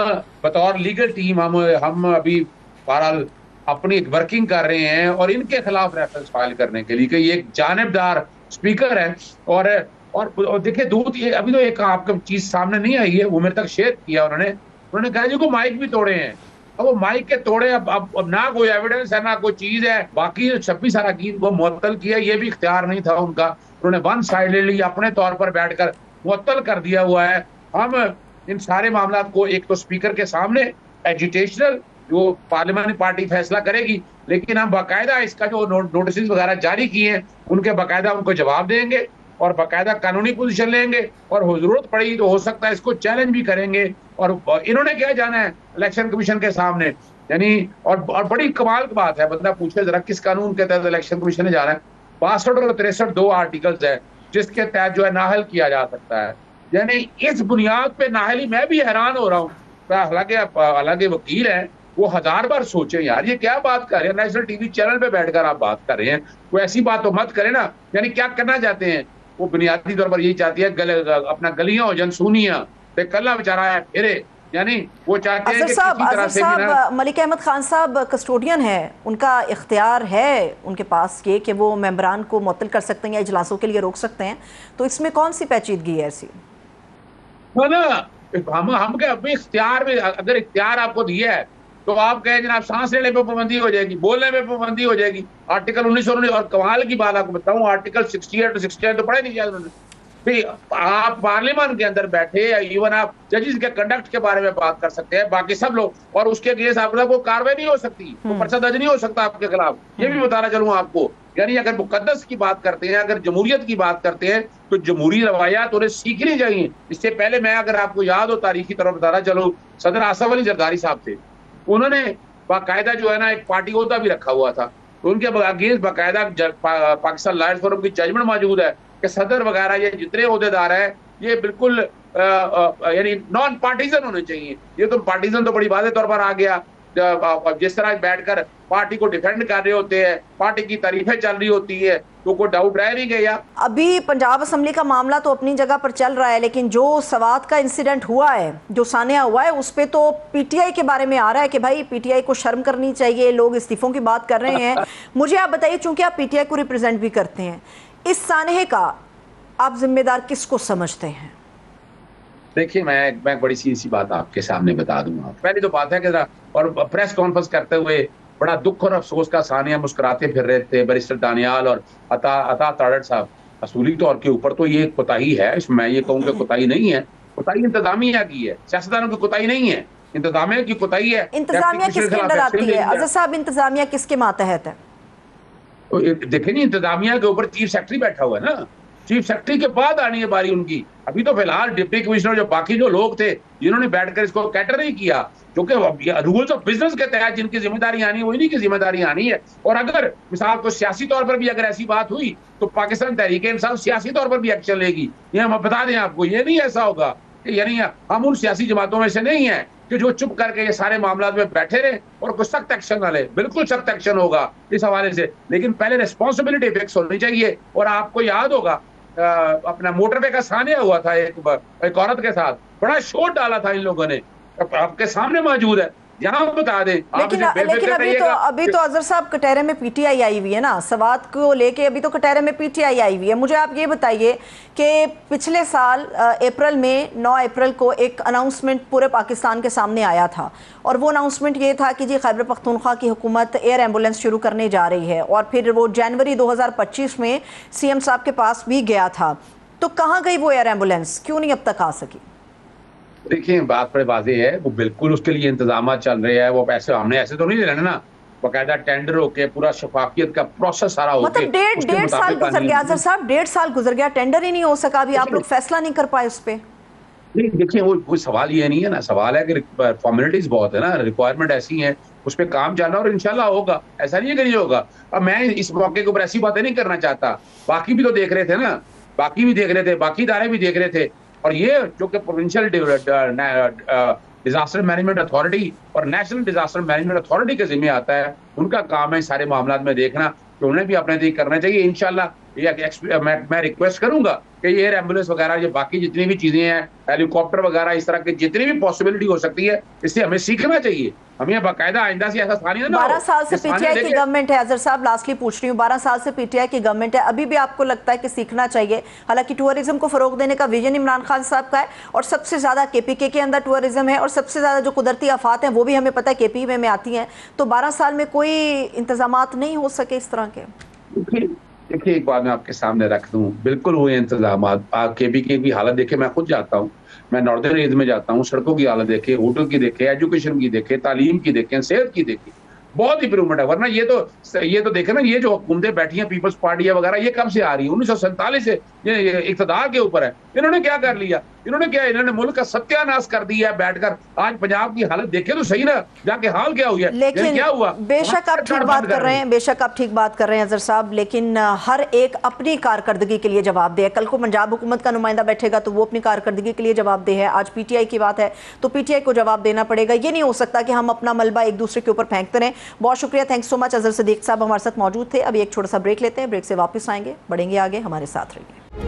बतौर लीगल टीम हम अभी बहरहाल अपनी वर्किंग कर रहे हैं और इनके खिलाफ रेफरेंस फाइल करने के लिए कि ये एक जानबदार स्पीकर है। और देखिए, अभी तो एक आपका चीज सामने नहीं आई है, वो मेरे तक शेयर किया उन्होंने कहा जी को माइक भी तोड़े हैं। अब वो माइक के तोड़े, अब ना कोई एविडेंस है ना कोई चीज है। बाकी 26 अरकान को मुअत्तल किया, ये भी इख्तियार नहीं था उनका। उन्होंने वन साइडेडली अपने तौर पर बैठकर मुअत्तल कर दिया हुआ है। हम इन सारे मामला को एक तो स्पीकर के सामने एजुटेशनल, जो पार्लियामेंट्री पार्टी फैसला करेगी, लेकिन हम बाकायदा इसका जो नोटिस वगैरह जारी किए हैं उनके बाकायदा उनको जवाब देंगे और बाकायदा कानूनी पोजीशन लेंगे, और जरूरत पड़ी तो हो सकता है इसको चैलेंज भी करेंगे। और इन्होंने क्या जाना है इलेक्शन कमीशन के सामने, यानी और बड़ी कमाल की बात है, बंदा पूछे जरा किस कानून के तहत इलेक्शन कमीशन ने जाना है। 62 और 63 2 आर्टिकल्स है जिसके तहत जो है नाहल किया जा सकता है। यानी इस बुनियाद पे नाहली, मैं भी हैरान हो रहा हूँ। हालांकि वकील है, वो 1000 बार सोचे यार ये क्या बात कर रहे हैं, नेशनल TV चैनल पे बैठकर आप बात कर रहे हैं, कोई ऐसी बात तो मत करें ना। यानी क्या करना चाहते हैं वो बुनियादी तौर पर यही चाहती है अपना गलियां हो जनसूनियां ते कल्ला बेचारा है फिरे, यानी वो चाहते हैं कि किसी तरह से भी ना। मलिक अहमद खान साहब कस्टोडियन है, उनका इख्तियार है उनके पास ये कि वो मेंबरान को मुअत्तल कर सकते हैं या इजलासों के लिए रोक सकते हैं, तो इसमें कौन सी पेचीदगी है ऐसी? ना हम क्या अभी इख्तियार में, अगर इख्तियार आपको दिया है तो आप कहें जनाब सांस लेने पे पाबंदी हो जाएगी, बोलने पे पाबंदी हो जाएगी। आर्टिकल 1919 और कमाल की बात आपको बताऊं, आर्टिकल 68 और 69 तो पढ़े नहीं शायद उन्होंने। आप पार्लियामेंट के अंदर बैठे या इवन आप जजेस के कंडक्ट के बारे में बात कर सकते हैं, बाकी सब लोग, और उसके अगेंस्ट आपके कोई कार्रवाई नहीं हो सकती, कोई पर्चा दर्ज नहीं हो सकता आपके खिलाफ। ये भी बताना चलूं आपको, यानी अगर मुकद्दस की बात करते हैं, अगर जमहूरियत की बात करते हैं, तो जमहूरी रवायात उन्हें सीखनी चाहिए। इससे पहले मैं, अगर आपको याद हो तारीखी तरफ बताना चलूं, सदर आसफ अली जरदारी साहब थे, उन्होंने बाकायदा जो है ना एक पार्टी ओहदा भी रखा हुआ था, तो उनके अगेंस्ट बाकायदा पाकिस्तान लॉयर्स फोरम की जजमेंट मौजूद है कि सदर वगैरह ये जितने ओहदेदार हैं ये बिल्कुल यानी नॉन पार्टीजन होने चाहिए। ये तो पार्टीजन तो बड़ी वाज़ेह तौर पर आ गया, जिस तरह बैठकर पार्टी को डिफेंड कर रहे होते हैं, पार्टी की तारीफें चल रही होती है, तो कोई डाउट रह नहीं गया। अभी पंजाब असम्बली का मामला तो अपनी जगह पर चल रहा है, लेकिन जो सवात का इंसिडेंट हुआ है, जो सानिया हुआ है, उस पर तो पीटीआई के बारे में आ रहा है कि भाई पीटीआई को शर्म करनी चाहिए, लोग इस्तीफों की बात कर रहे हैं। मुझे आप बताइए, चूंकि आप पीटीआई को रिप्रेजेंट भी करते हैं, इस सानहे का आप जिम्मेदार किसको समझते हैं? देखिए, मैं बड़ी सी बात आपके सामने बता दूंगा। पहली तो बात है कि और प्रेस कॉन्फ्रेंस करते हुए बड़ा दुख और अफसोस का सानिया मुस्कुराते फिर रहे थे बैरिस्टर दानियाल और अता तारड़ साहब। असूली तौर के ऊपर तो ये कोताही है, इसमें मैं ये कहूँ कि कोताही नहीं है, कोताही इंतजामिया की है, सियासतदानों की कोताही नहीं है, इंतजामिया की कोताही है। इंतजामिया किसके अंदर आती है अजहर साहब? इंतजामिया किसके मातहत है? तो देखिए नहीं, इंतजामिया के ऊपर चीफ सेक्रेटरी बैठा हुआ है ना, चीफ सेक्रेटरी के बाद आनी है बारी उनकी। अभी तो फिलहाल डिप्टी कमिश्नर जो बाकी जो लोग थे जिन्होंने बैठकर इसको कैटर नहीं किया, क्योंकि रूल्स ऑफ बिजनेस के तहत जिनकी जिम्मेदारी आनी है वही नहीं की जिम्मेदारी आनी है। और अगर मिसाल को सियासी तौर पर भी अगर ऐसी बात हुई तो पाकिस्तान तहरीक इंसाफ सियासी तौर पर भी एक्शन लेगी। ये हम बता दें आपको, ये नहीं ऐसा होगा कि यानी हम उन सियासी जमातों में से नहीं है कि जो चुप करके ये सारे मामला में बैठे रहे और कोई सख्त एक्शन ना ले। बिल्कुल सख्त एक्शन होगा इस हवाले से, लेकिन पहले रिस्पॉन्सिबिलिटी फिक्स होनी चाहिए। और आपको याद होगा अपना मोटरवे का सानिया हुआ था एक औरत के साथ, बड़ा शोर डाला था इन लोगों ने, आपके सामने मौजूद है, यहाँ बता दें। लेकिन अभी तो अजहर साहब कटहरे में पीटीआई आई हुई है ना, सवात को लेके अभी तो कटहरे में पीटीआई आई हुई है। मुझे आप ये बताइए कि पिछले साल अप्रैल में 9 अप्रैल को एक अनाउंसमेंट पूरे पाकिस्तान के सामने आया था, और वो अनाउंसमेंट ये था कि जी खैबर पख्तूनख्वा की हुकूमत एयर एम्बुलेंस शुरू करने जा रही है, और फिर वो जनवरी 2025 में सीएम साहब के पास भी गया था। तो कहाँ गई वो एयर एम्बुलेंस, क्यों नहीं अब तक आ सकी? देखिए, बात बड़े वाजे है, वो बिल्कुल उसके लिए इंतजाम चल रहे हैं। वो पैसे हमने ऐसे तो नहीं लेना ना, बाकायदा टेंडर होके पूरा शफाफियत का प्रोसेस सारा होके, मतलब डेढ़ साल गुजर गया अजहर साहब, 1.5 साल गुजर गया, टेंडर ही नहीं हो सका, अभी आप लोग फैसला नहीं कर पाए उस पर। नहीं देखिए, वो सवाल ये नहीं है ना, सवाल है कि फॉर्मेलिटीज बहुत है ना, रिक्वायरमेंट ऐसी है, उस पर काम चलना और इंशाल्लाह होगा, ऐसा नहीं है कि नहीं होगा। अब मैं इस मौके के ऊपर ऐसी बातें नहीं करना चाहता, बाकी भी तो देख रहे थे ना, बाकी भी देख रहे थे, बाकी इदारे भी देख रहे थे। और ये जो कि प्रोविंशियल डिजास्टर मैनेजमेंट अथॉरिटी और नेशनल डिजास्टर मैनेजमेंट अथॉरिटी के जिम्मे आता है, उनका काम है सारे मामला में देखना, तो उन्हें भी अपने तय करना चाहिए। इंशाल्लाह मैं रिक्वेस्ट करूंगा कि एयर एम्बुलेंस वगैरह, ये बाकी जितनी भी चीजें हैं, हेलीकॉप्टर वगैरह, इस तरह की जितनी भी पॉसिबिलिटी हो सकती है, इससे हमें सीखना चाहिए। हमें बाकायदा आइंदा से ऐसा सानिया ना हो। 12 साल से पीटीआई की गवर्नमेंट है अजहर साहब, लास्टली पूछ रही हूँ, 12 साल से पीटीआई की गवर्नमेंट है, अभी भी आपको लगता है कि सीखना चाहिए? हालांकि टूरिज्म को फरोग देने का विजन इमरान खान साहब का है, और सबसे ज्यादा केपीके के अंदर टूरिज्म है, और सबसे ज्यादा जो कुदरती आफात हैं वो भी हमें पता है केपीके में आती हैं। तो 12 साल में कोई इंतजामात नहीं हो सके इस तरह के? देखिए, एक बात मैं आपके सामने रख दूं, बिल्कुल हुए इंतजाम। केपीके की हालत देखे, मैं खुद जाता हूँ, मैं नॉर्दर्न एरिया में जाता हूँ, सड़कों की हालत देखे, होटल की देखे, एजुकेशन की देखे, तालीम की देखे, सेहत की देखे, बहुत इंप्रूवमेंट है। वरना ये तो देखे ना, ये जो हुकूमतें बैठी हैं पीपल्स पार्टी वगैरह, ये कब से आ रही है? 1947 से ये इक़्तिदार के ऊपर है। इन्होंने क्या कर लिया? इन्होंने मुल्क का सत्यानाश कर दिया है बैठकर। आज पंजाब की हालत देखे तो सही ना, जाके हाल क्या हुआ है, लेकिन क्या हुआ? बेशक आप ठीक बात कर रहे हैं, बेशक आप ठीक बात कर रहे हैं अजहर साहब, लेकिन हर एक अपनी कारकर्दगी के लिए जवाबदेह है। कल को पंजाब हुकूमत का नुमाइंदा बैठेगा तो वो अपनी कारकर्दगी के लिए जवाबदेह है। आज पीटीआई की बात है तो पीटीआई को जवाब देना पड़ेगा। ये नहीं हो सकता कि हम अपना मलबा एक दूसरे के ऊपर फेंकते रहें। बहुत शुक्रिया, thanks so much. Azhar Sadiq साहब हमारे साथ मौजूद थे। अभी एक छोटा सा ब्रेक लेते हैं, ब्रेक से वापस आएंगे, बढ़ेंगे आगे, हमारे साथ रहिए। ब्रेक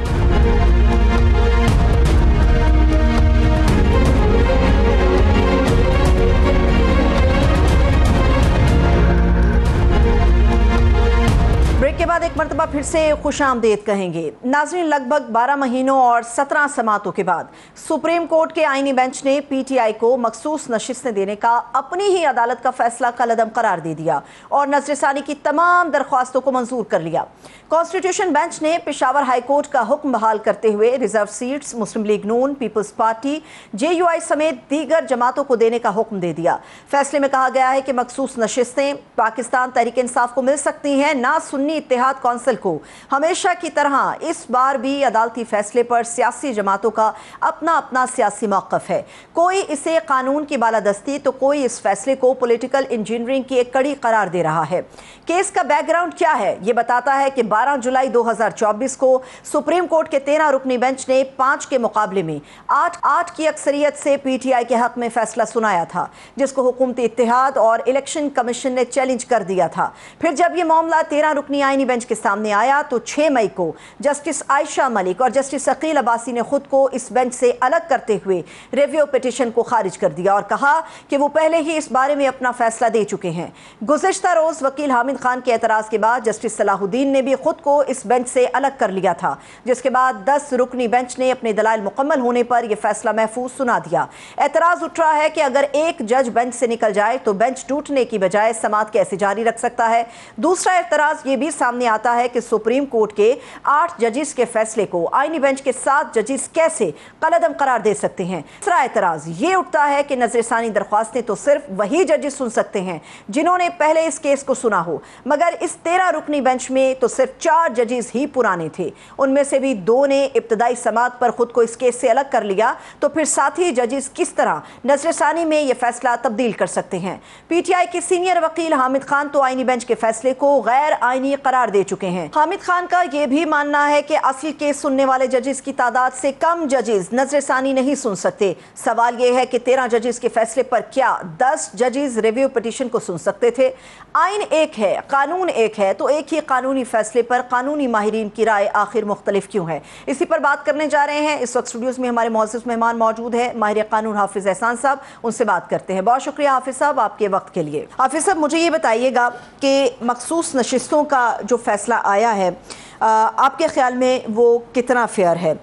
के बाद एक मरतबा फिर से खुशामदीद कहेंगे। नाज़रीन, लगभग 12 महीनों और 17 समातों के बाद सुप्रीम कोर्ट के आईनी बेंच ने पीटीआई को मखसूस नशिस्तें देने का अपनी ही अदालत का फैसला कलअदम करार दे दिया और नजरसानी की तमाम दरख्वास्तों को मंजूर कर लिया। कॉन्स्टिट्यूशन बेंच ने पेशावर हाई कोर्ट का हुक्म बहाल करते हुए रिजर्व सीट्स मुस्लिम लीग नून, पीपल्स पार्टी, JUI समेत दीगर जमातों को देने का हुक्म दे दिया। फैसले में कहा गया है कि मखसूस नशिस्तें पाकिस्तान तहरीक इंसाफ को मिल सकती हैं, ना सुन्नी इत्तेहाद कौंसिल को। हमेशा की तरह इस बार भी अदालती फैसले पर सियासी जमातों का अपना अपना सियासी मौक़िफ़ है। कोई इसे कानून की बालादस्ती तो कोई इस फैसले को पॉलिटिकल इंजीनियरिंग की एक कड़ी करार दे रहा है। केस का बैकग्राउंड क्या है? ये बताता है कि 12 जुलाई 2024 को सुप्रीम कोर्ट के 13 रुकनी बेंच ने 5 के मुकाबले में 8 की अक्सरियत से पीटीआई के हक में फैसला सुनाया था, जिसको हुकूमती इत्तेहाद और इलेक्शन कमीशन ने चैलेंज कर दिया था। फिर जब यह मामला 13 रुकनी आईनी बेंच के सामने आया तो 6 मई को जस्टिस आयशा मलिक और जस्टिस अकील अब्बासी ने खुद को इस बेंच से अलग करते हुए रिव्यू पिटीशन को खारिज कर दिया और कहा कि वो पहले ही इस बारे में अपना फैसला दे चुके हैं। गुज़िश्ता रोज वकील हामिद खान के एतराज़ के बाद जस्टिस सलाहुद्दीन ने भी खुद को इस बेंच से अलग कर लिया था, जिसके बाद 10 रुकनी बेंच ने अपने दलाइल मुकम्मल होने पर यह फैसला महफूज सुना दिया। एतराज़ उठ रहा है कि अगर एक जज बेंच से निकल जाए तो बेंच टूटने की बजाय समाअत कैसे जारी रख सकता है। दूसरा एतराज़ ये भी सामने आता है कि सुप्रीम कोर्ट के 8 जजिस के फैसले को आईनी बेंच के 7 जजिस कैसे कलअदम करार दे सकते हैं। तीसरा एतराज़ ये उठता है कि नजरसानी दरख्वास्तें तो सिर्फ वही जजिस सुन सकते हैं जिन्होंने पहले इस केस को सुना हो, मगर इस 13 रुकनी बेंच में तो सिर्फ 4 जजिस ही पुराने थे। उनमें से भी 2 ने इब्तदाई समाअत पर खुद को इस केस से अलग कर लिया, तो फिर साथी जजिस किस तरह नजरसानी में यह फैसला तब्दील कर सकते हैं। पीटीआई के सीनियर वकील हामिद खान तो आईनी बेंच के फैसले को गैर आईनी करार दे चुके हैं। हामिद खान का यह भी मानना है कि असली केस सुनने वाले जजिस की तादाद से कम जजिस नजरसानी नहीं सुन सकते। सवाल यह है कि 13 जजिस के फैसले पर क्या 10 जजिस रिव्यू पिटीशन को सुन सकते थे? आइन एक है, कानून एक है, तो एक ही कानूनी फैसले पर कानूनी माहिरीन की राय आखिर मुख्तलिफ क्यों है? इसी पर बात करने जा रहे हैं। इस वक्त स्टूडियोज में हमारे मौजूद मेहमान मौजूद है माहिर कानून हाफिज एहसान साहब, उनसे बात करते हैं। बहुत शुक्रिया हाफिज साहब आपके वक्त के लिए। हाफिज साहब, मुझे ये बताइएगा कि मखसूस नशिस्तों का जो फैसला आया है, आपके ख्याल में वो कितना फेयर है,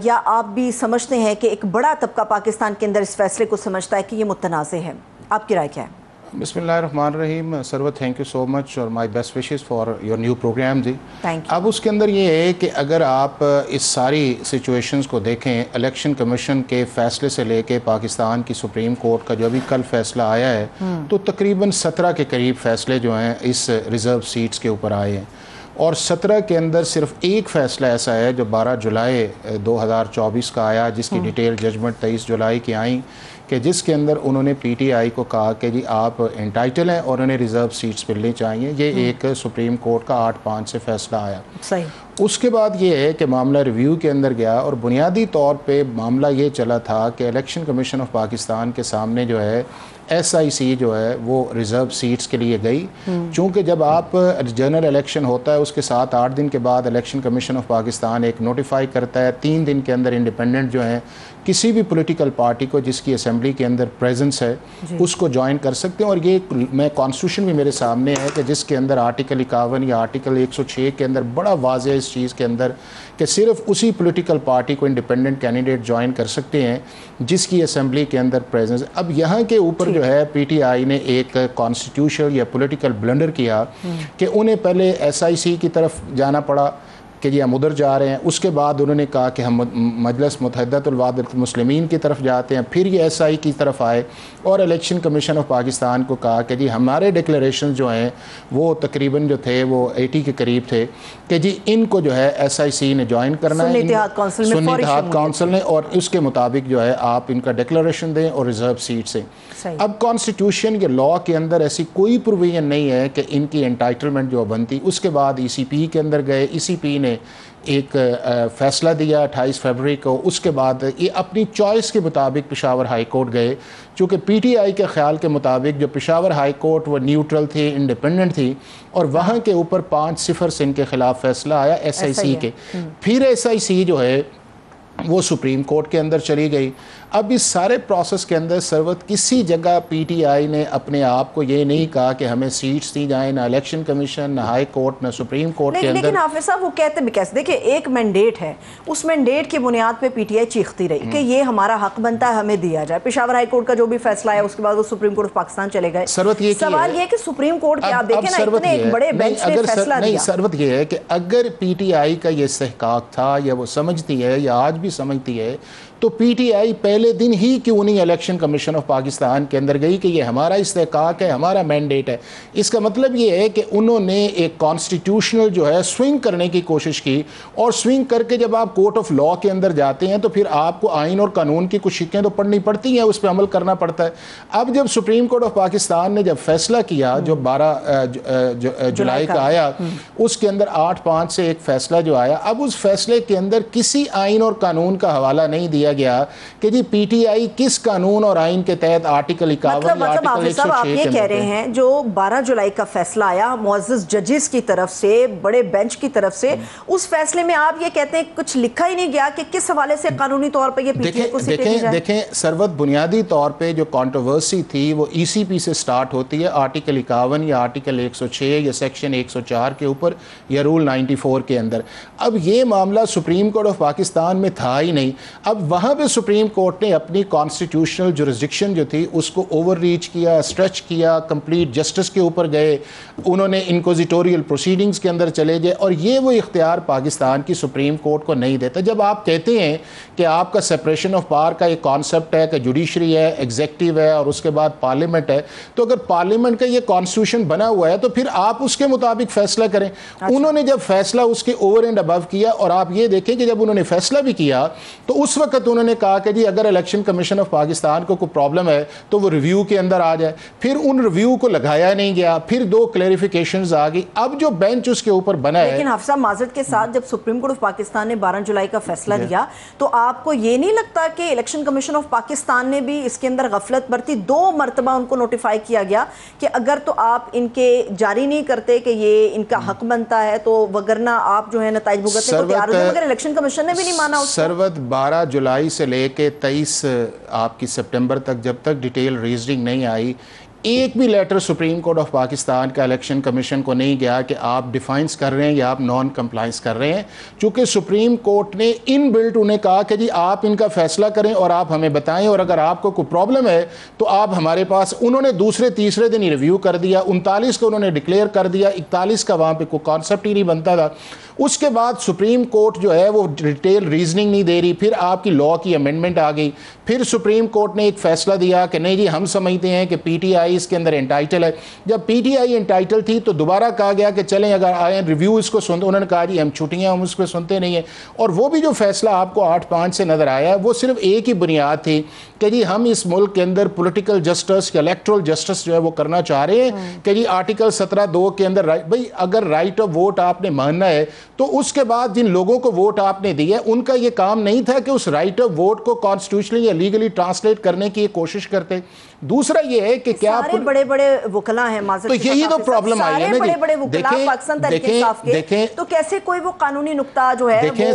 या आप भी समझते हैं कि एक बड़ा तबका पाकिस्तान के अंदर इस फैसले को समझता है कि ये मुतनाज़ है? आपकी राय क्या है? बिस्मिल्लाहिर्रहमानिर्रहीम। Sarwat, thank you so much और my best wishes for your new programme ji. Thank you. अब उसके अंदर ये है कि अगर आप इस सारी सिचुएशंस को देखें, इलेक्शन कमीशन के फैसले से लेके पाकिस्तान की सुप्रीम कोर्ट का जो अभी कल फैसला आया है, तो तकरीबन 17 के करीब फैसले जो हैं इस रिज़र्व सीट्स के ऊपर आए हैं और 17 के अंदर सिर्फ एक फ़ैसला ऐसा है जो 12 जुलाई 2024 का आया, जिसकी डिटेल जजमेंट 23 जुलाई की आई, कि जिसके अंदर उन्होंने पीटीआई को कहा कि जी आप एंटाइटल हैं और उन्हें रिज़र्व सीट्स मिलनी चाहिए। ये एक सुप्रीम कोर्ट का 8-5 से फैसला आया। सही। उसके बाद ये है कि मामला रिव्यू के अंदर गया और बुनियादी तौर पे मामला ये चला था कि इलेक्शन कमीशन ऑफ पाकिस्तान के सामने जो है SIC जो है वो रिज़र्व सीट्स के लिए गई, चूँकि जब आप जनरल इलेक्शन होता है उसके 7-8 दिन के बाद इलेक्शन कमीशन ऑफ पाकिस्तान एक नोटिफाई करता है 3 दिन के अंदर इंडिपेंडेंट जो है किसी भी पॉलिटिकल पार्टी को जिसकी असेंबली के अंदर प्रेजेंस है उसको ज्वाइन कर सकते हैं। और ये मैं कॉन्स्टिट्यूशन भी मेरे सामने है कि जिसके अंदर आर्टिकल 51 या आर्टिकल 106 के अंदर बड़ा वाज़ेह इस चीज़ के अंदर कि सिर्फ उसी पॉलिटिकल पार्टी को इंडिपेंडेंट कैंडिडेट ज्वाइन कर सकते हैं जिसकी असेंबली के अंदर प्रेजेंस। अब यहाँ के ऊपर जो है पीटीआई ने एक कॉन्स्टिट्यूशनल या पॉलिटिकल ब्लंडर किया कि उन्हें पहले SIC की तरफ जाना पड़ा कि जी हम उधर जा रहे हैं, उसके बाद उन्होंने कहा कि हम मजलिस मुत्तहिदतुल वहादतुल मुस्लिमीन की तरफ जाते हैं, फिर ये SI की तरफ आए और इलेक्शन कमीशन ऑफ पाकिस्तान को कहा कि जी हमारे डिक्लेरेशन जो हैं वो तकरीबन जो थे वो 80 के करीब थे कि जी इनको जो है SIC ने ज्वाइन करना है, सुन्नी इत्तेहाद काउंसिल ने, और उसके मुताबिक जो है आप इनका डिक्लेरेशन दें और रिजर्व सीट से। अब कॉन्स्टिट्यूशन के लॉ के अंदर ऐसी कोई प्रोविजन नहीं है कि इनकी एंटाइटलमेंट जो बनती। उसके बाद ECP के अंदर गए, ECP ने ने एक फ़ैसला दिया 28 फरवरी को। उसके बाद ये अपनी चॉइस के मुताबिक पेशावर हाई कोर्ट गए, चूँकि पीटीआई के ख्याल के मुताबिक जो पेशावर हाई कोर्ट वो न्यूट्रल थी, इंडिपेंडेंट थी, और वहाँ के ऊपर 5-0 से इनके ख़िलाफ़ फ़ैसला आया SIC के। फिर SIC जो है वो सुप्रीम कोर्ट के अंदर चली गई। अब इस सारे प्रोसेस के अंदर सरवत किसी जगह पीटीआई ने अपने आप को ये नहीं कहा कि हमें सीट्स दी जाए, ना इलेक्शन कमीशन, ना हाई कोर्ट, ना सुप्रीम कोर्ट के अंदर। लेकिन हाफिज साहब वो कहते भी कैसे, देखिए एक मैंडेट है, उस मैंडेट की बुनियाद पे पीटीआई चीखती रही कि ये हमारा हक बनता है, हमें दिया जाए। पेशावर हाई कोर्ट का जो भी फैसला है उसके बाद वो सुप्रीम कोर्ट ऑफ पाकिस्तान चले गए। सवाल ये है कि सुप्रीम कोर्ट के आप देखें ना, इतने एक बड़े बेंच ने फैसला दिया। सरवत ये है कि अगर पीटीआई का ये इस्तेहकाक था या वो समझती है या आज भी समझती है, तो पीटीआई पहले दिन ही क्यों नहीं इलेक्शन कमीशन ऑफ पाकिस्तान के अंदर गई कि ये हमारा इस्तेहकाक है, हमारा मैंडेट है। इसका मतलब ये है कि उन्होंने एक कॉन्स्टिट्यूशनल जो है स्विंग करने की कोशिश की, और स्विंग करके जब आप कोर्ट ऑफ लॉ के अंदर जाते हैं तो फिर आपको आइन और कानून की कुछ शिकें तो पढ़नी पड़ती हैं, उस पर अमल करना पड़ता है। अब जब सुप्रीम कोर्ट ऑफ पाकिस्तान ने जब फैसला किया जो 12 जुलाई का आया, उसके अंदर 8-5 से एक फैसला जो आया, अब उस फैसले के अंदर किसी आइन और कानून का हवाला नहीं दिया गया कि जी पीटीआई किस कानून और आइन के तहत आर्टिकल 51 या आर्टिकल 106 आप ये कह रहे हैं जो 12 जुलाई का फैसला आया मुअज़्ज़ज़ जजेस की तरफ से, बड़े बेंच की तरफ से, उस फैसले में आप ये कहते हैं कुछ लिखा ही नहीं गया कि किस हवाले से कानूनी तौर पर ये पीटीआई को सीटें दी जाए? देखें सरवत, बुनियादी तौर पे जो कंट्रोवर्सी थी वो ECP से स्टार्ट होती है, आर्टिकल 51 या आर्टिकल 106 या सेक्शन 104 के ऊपर या रूल 94 के अंदर। अब ये मामला सुप्रीम कोर्ट ऑफ पाकिस्तान में था ही नहीं। अब वहाँ पे सुप्रीम कोर्ट ने अपनी कॉन्स्टिट्यूशनल जुरिस्डिक्शन जो थी उसको ओवर रीच किया, स्ट्रेच किया, कंप्लीट जस्टिस के ऊपर गए, उन्होंने इंक्विजिटोरियल प्रोसीडिंग्स के अंदर चले गए, और ये वो इख्तियार पाकिस्तान की सुप्रीम कोर्ट को नहीं देता। जब आप कहते हैं कि आपका सेपरेशन ऑफ पावर का एक कॉन्सेप्ट है कि जुडिशरी है, एग्जेक्टिव है और उसके बाद पार्लियामेंट है, तो अगर पार्लियामेंट का ये कॉन्स्टिट्यूशन बना हुआ है तो फिर आप उसके मुताबिक फैसला करें। उन्होंने जब फैसला उसके ओवर एंड अबव किया, और आप ये देखें कि जब उन्होंने फैसला भी किया तो उस वक्त उन्होंने कहा कि जी अगर इलेक्शन कमीशन ऑफ पाकिस्तान को कोई प्रॉब्लम है तो वो रिव्यू के अंदर आ जाए। फिर उन रिव्यू को लगाया नहीं गया, फिर 2 क्लैरिफिकेशंस आ गई। अब जो बेंच उसके ऊपर बना है, लेकिन हाफिज साहब माजरत के साथ जब सुप्रीम कोर्ट ऑफ पाकिस्तान ने 12 जुलाई का फैसला दिया, तो आपको ये नहीं लगता कि इलेक्शन कमीशन ऑफ पाकिस्तान ने भी इसके अंदर गफलत बरती? 2 मरतबा उनको नोटिफाई किया गया कि अगर तो आप इनके जारी नहीं करते कि ये इनका हक बनता है तो वगरना आप जो है नताइज भुगतने को तैयार हो जाए, मगर इलेक्शन कमीशन ने भी नहीं माना उसको। सरवत 12 जुलाई से लेके 23 आपकी सितंबर तक जब तक डिटेल रीजनिंग नहीं आई, एक भी letter supreme court of Pakistan का इलेक्शन कमीशन को नहीं गया कि आप डिफाइंस कर रहे हैं या आप नॉन कंप्लाइंस कर रहे हैं, चूँकि सुप्रीम कोर्ट ने इन बिल्ट उन्हें कहा कि जी आप इनका फैसला करें और आप हमें बताएं, और अगर आपको कोई प्रॉब्लम है तो आप हमारे पास। उन्होंने दूसरे तीसरे दिन ही रिव्यू कर दिया, 39 को उन्होंने डिक्लेयर कर दिया, 41 का वहाँ पर कोई कॉन्सेप्ट ही नहीं बनता था। उसके बाद सुप्रीम कोर्ट जो है वो डिटेल रीजनिंग नहीं दे रही, फिर आपकी लॉ की अमेंडमेंट आ गई, फिर सुप्रीम कोर्ट ने एक फैसला दिया कि नहीं जी हम समझते हैं कि पीटीआई इसके अंदर एंटाइटल है। जब पीटीआई एंटाइटल थी तो दोबारा कहा गया कि चलें अगर आए रिव्यू इसको सुनते, उन्होंने कहा जी हम छुट्टियाँ हम उसको सुनते नहीं हैं। और वो भी जो फैसला आपको 8-5 से नज़र आया वो सिर्फ एक ही बुनियाद थी कि जी हम इस मुल्क के अंदर पॉलिटिकल जस्टिस या इलेक्टोरल जस्टिस जो है वो करना चाह रहे हैं कि जी आर्टिकल 17(2) के अंदर भाई अगर राइट ऑफ वोट आपने मानना है तो उसके बाद जिन लोगों को वोट आपने दिया उनका ये काम नहीं था कि उस राइट ऑफ वोट को कॉन्स्टिट्यूशनली या लीगली ट्रांसलेट करने की कोशिश करते। दूसरा ये है कि क्या बड़े बड़े वकला हैं, तो यही तो प्रॉब्लम आई है ना जी। देखें तो कैसे कोई वो कानूनी नुक्ता जो है देखें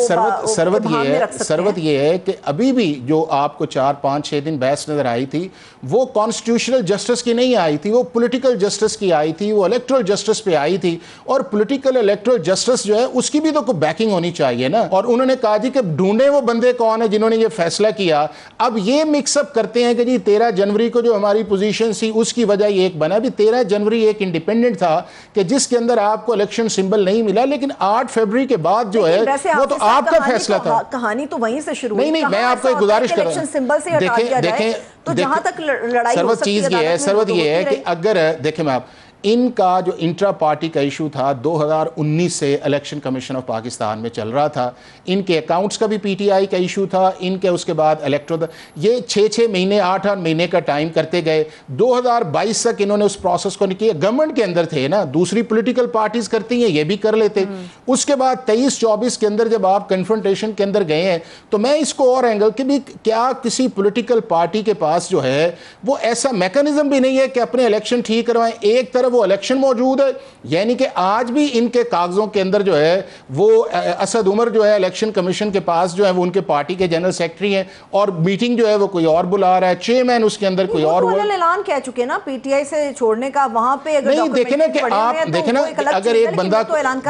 सरवत ये है कि अभी भी जो आपको 4-5-6 दिन बहस नजर आई थी वो कॉन्स्टिट्यूशनल जस्टिस की नहीं आई थी, वो पॉलिटिकल जस्टिस की आई थी, वो इलेक्टोरल जस्टिस पे आई थी। और पॉलिटिकल इलेक्टोरल जस्टिस जो है उसकी भी तो कोई बैकिंग होनी चाहिए ना। और उन्होंने कहा जी कि ढूंढे वो बंदे कौन है जिन्होंने ये फैसला किया। अब ये मिक्सअप करते हैं कि जी 13 जनवरी को जो हमारी पोजीशन थी उसकी वजह एक बना भी 13 जनवरी एक इंडिपेंडेंट था कि जिसके अंदर आपको इलेक्शन सिंबल नहीं मिला, लेकिन 8 फरवरी के बाद जो है वो तो आपका फैसला था। कहानी तो वहीं से शुरू नहीं, मैं आपको एक गुजारिश कर रहा हूं। तो जहां तक लड़ाई सर्वत चीज ये है कि अगर देखें मैं आप इनका जो इंट्रा पार्टी का इशू था 2019 से इलेक्शन कमीशन ऑफ पाकिस्तान में चल रहा था। इनके अकाउंट्स का भी पीटीआई का इशू था, इनके उसके बाद इलेक्ट्रो, ये 6-6 महीने 8-8 महीने का टाइम करते गए। 2022 तक इन्होंने उस प्रोसेस को नहीं किया। गवर्नमेंट के अंदर थे ना, दूसरी पॉलिटिकल पार्टीज करती हैं, ये भी कर लेते। उसके बाद 23-24 के अंदर जब आप कन्फ्रंटेशन के अंदर गए हैं, तो मैं इसको और एंगल कि भी क्या किसी पॉलिटिकल पार्टी के पास जो है वो ऐसा मैकेनिज्म भी नहीं है कि अपने इलेक्शन ठीक करवाएं। एक तरफ वो इलेक्शन मौजूद है, यानी कि आज भी इनके कागजों के अंदर जो है वो असद उमर जो है इलेक्शन कमीशन के पास जो है वो उनके पार्टी के जनरल सेक्रेटरी हैं, और मीटिंग जो है वो कोई और बुला रहा है, चेयरमैन उसके अंदर कोई और। ऐलान कह चुके ना पीटीआई से छोड़ने का, वहां पे अगर नहीं देखे ना कि आप देखे ना, अगर एक बंदा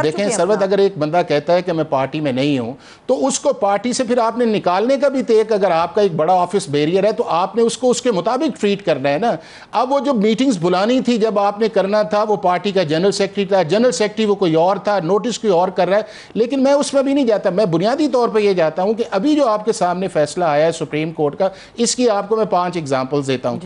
देखें सरवत, अगर एक बंदा कहता है कि मैं पार्टी में नहीं हूं, तो उसको पार्टी से फिर आपने निकालने का भी तेक, अगर आपका एक बड़ा ऑफिस बैरियर है तो आपने उसको उसके मुताबिक ट्रीट करना है ना। अब वो जो मीटिंग्स बुलानी थी, जब आपने करना था, वो पार्टी का जनरल सेक्रेटरी था, जनरल सेक्रेटरी वो कोई और था, नोटिस कोई और कर रहा है। लेकिन मैं उसमें भी नहीं जाता, मैं बुनियादी तौर पर यह जाता हूं कि अभी जो आपके सामने फैसला आया है सुप्रीम कोर्ट का, इसकी आपको मैं 5 एग्जांपल्स देता हूं।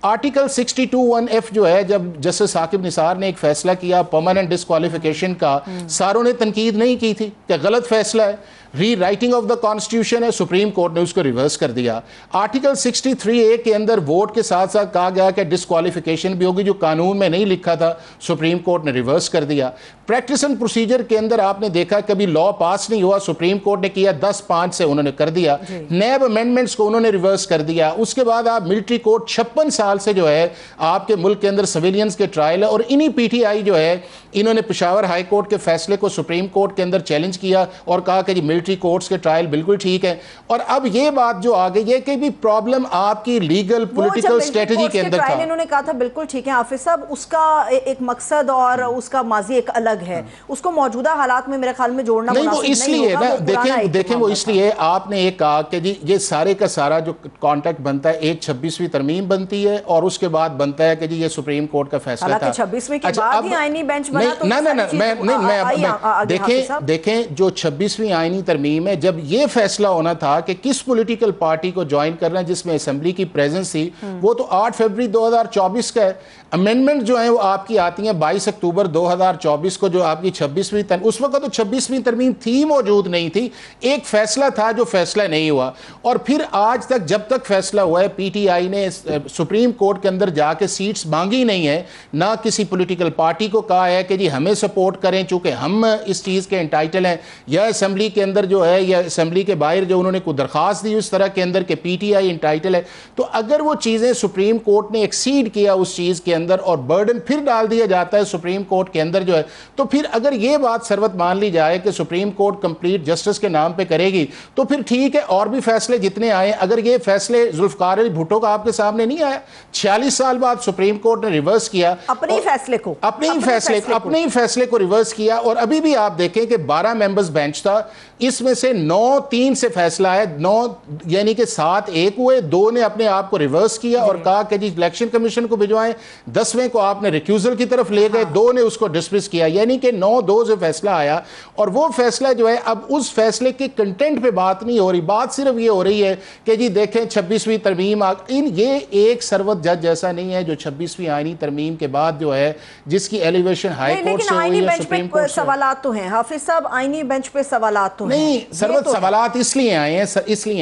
आर्टिकल 62(1)(f जो है, जब जस्टिस साकिब निसार ने एक फैसला किया परमानेंट डिस्क्वालिफिकेशन का, सारों ने तनकीद नहीं की थी कि गलत फैसला है, री राइटिंग ऑफ द कॉन्स्टिट्यूशन है, सुप्रीम कोर्ट ने उसको रिवर्स कर दिया। आर्टिकल 63(a) के अंदर वोट के साथ साथ कहा गया कि डिस्क्वालिफिकेशन भी होगी, जो कानून में नहीं लिखा था, सुप्रीम कोर्ट ने रिवर्स कर दिया। प्रैक्टिस एंड प्रोसीजर के अंदर आपने देखा कभी लॉ पास नहीं हुआ, सुप्रीम कोर्ट ने किया, 10-5 से उन्होंने कर दिया। नैब अमेंडमेंट्स को उन्होंने रिवर्स कर दिया। उसके बाद आप मिलिट्री कोर्ट 56 साल से जो है आपके मुल्क के अंदर सिविलियंस के ट्रायल है, और इन्हीं पीटीआई जो है इन्होंने पेशावर हाई कोर्ट के फैसले को सुप्रीम कोर्ट के अंदर चैलेंज किया और कहा कि जी मिलिट्री कोर्ट्स के ट्रायल बिल्कुल ठीक है। और अब ये बात जो आ गई है कि भी प्रॉब्लम आपकी लीगल पॉलिटिकल स्ट्रेटजी के अंदर था। इन्होंने कहा था बिल्कुल ठीक है हाफिज साहब, उसका एक मकसद और उसका माजी एक अलग है, उसको मौजूदा हालात में मेरे ख्याल में जोड़ना नहीं, वो इसलिए ना, देखें वो इसलिए आपने एक कहा कि जी ये सारे का सारा जो कॉन्ट्रैक्ट बनता है, एक 26वीं तरमीम बनती है और उसके बाद बनता है कि जी ये सुप्रीम कोर्ट का फैसला था। 26वीं के बाद ही आईनी बेंच बना, तो देखें जो 26वीं आईनी तरमीम है, जब ये फैसला होना था कि किस पॉलिटिकल पार्टी को ज्वाइन करना है जिसमें असेंबली की प्रेजेंस थी, वो तो 8 फरवरी 2024 का है। अमेंडमेंट जो है वो आपकी आती है 22 अक्टूबर 2024 को, जो आपकी 26वीं उस वक्त तो 26वीं तरमीम थी, मौजूद नहीं थी, एक फैसला था जो फैसला नहीं हुआ। और फिर आज तक जब तक फैसला हुआ है, पीटीआई ने सुप्रीम कोर्ट के अंदर जाके सीट्स मांगी नहीं है, ना किसी पॉलिटिकल पार्टी को कहा है कि जी हमें सपोर्ट करें चूंकि हम इस चीज़ के एंटाइटल हैं, या असेंबली के अंदर जो है या असेंबली के बाहर जो उन्होंने कोई दरखास्त दी उस तरह के अंदर के पीटीआई एंटाइटल है। तो अगर वो चीज़ें सुप्रीम कोर्ट ने एक्सीड किया उस चीज़ के अंदर और बर्डन फिर डाल दिया जाता है सुप्रीम कोर्ट के अंदर जो है, तो फिर अगर ये बात सरवत मान ली जाए कि सुप्रीम कोर्ट कंप्लीट जस्टिस के नाम पे करेगी, तो फिर ठीक है, और भी फैसले जितने आए, अगर ये फैसले जुल्फकार अली भुट्टो का आपके सामने नहीं आया, 46 साल बाद सुप्रीम कोर्ट ने रिवर्स किया अपने ही फैसले को रिवर्स किया। और अभी भी आप देखें कि 12 मेंबर्स बेंच था, इसमें से 9-3 से फैसला है, 9 यानी कि 7 एक हुए, 2 ने अपने आप को रिवर्स किया और कहा कि जी इलेक्शन कमीशन को भिजवाएं, 10वें को आपने रिक्यूजल की तरफ ले गए, 2 ने उसको डिसमिस किया, यानी कि 9-2 से फैसला आया। और वो फैसला जो है, अब उस फैसले के कंटेंट पे बात नहीं हो रही, बात सिर्फ ये हो रही है कि जी देखें 26वीं तरमीम ये एक सरवत जज जैसा नहीं है जो 26वीं आईनी तरमीम के बाद जो है जिसकी एलिवेशन हाई कोर्ट से हुई है, सुप्रीम कोर्ट से। सवालात तो हैं हाफिज साहब, आईनी बेंच पे सवालात तो नहीं, सरवत सवालात इसलिए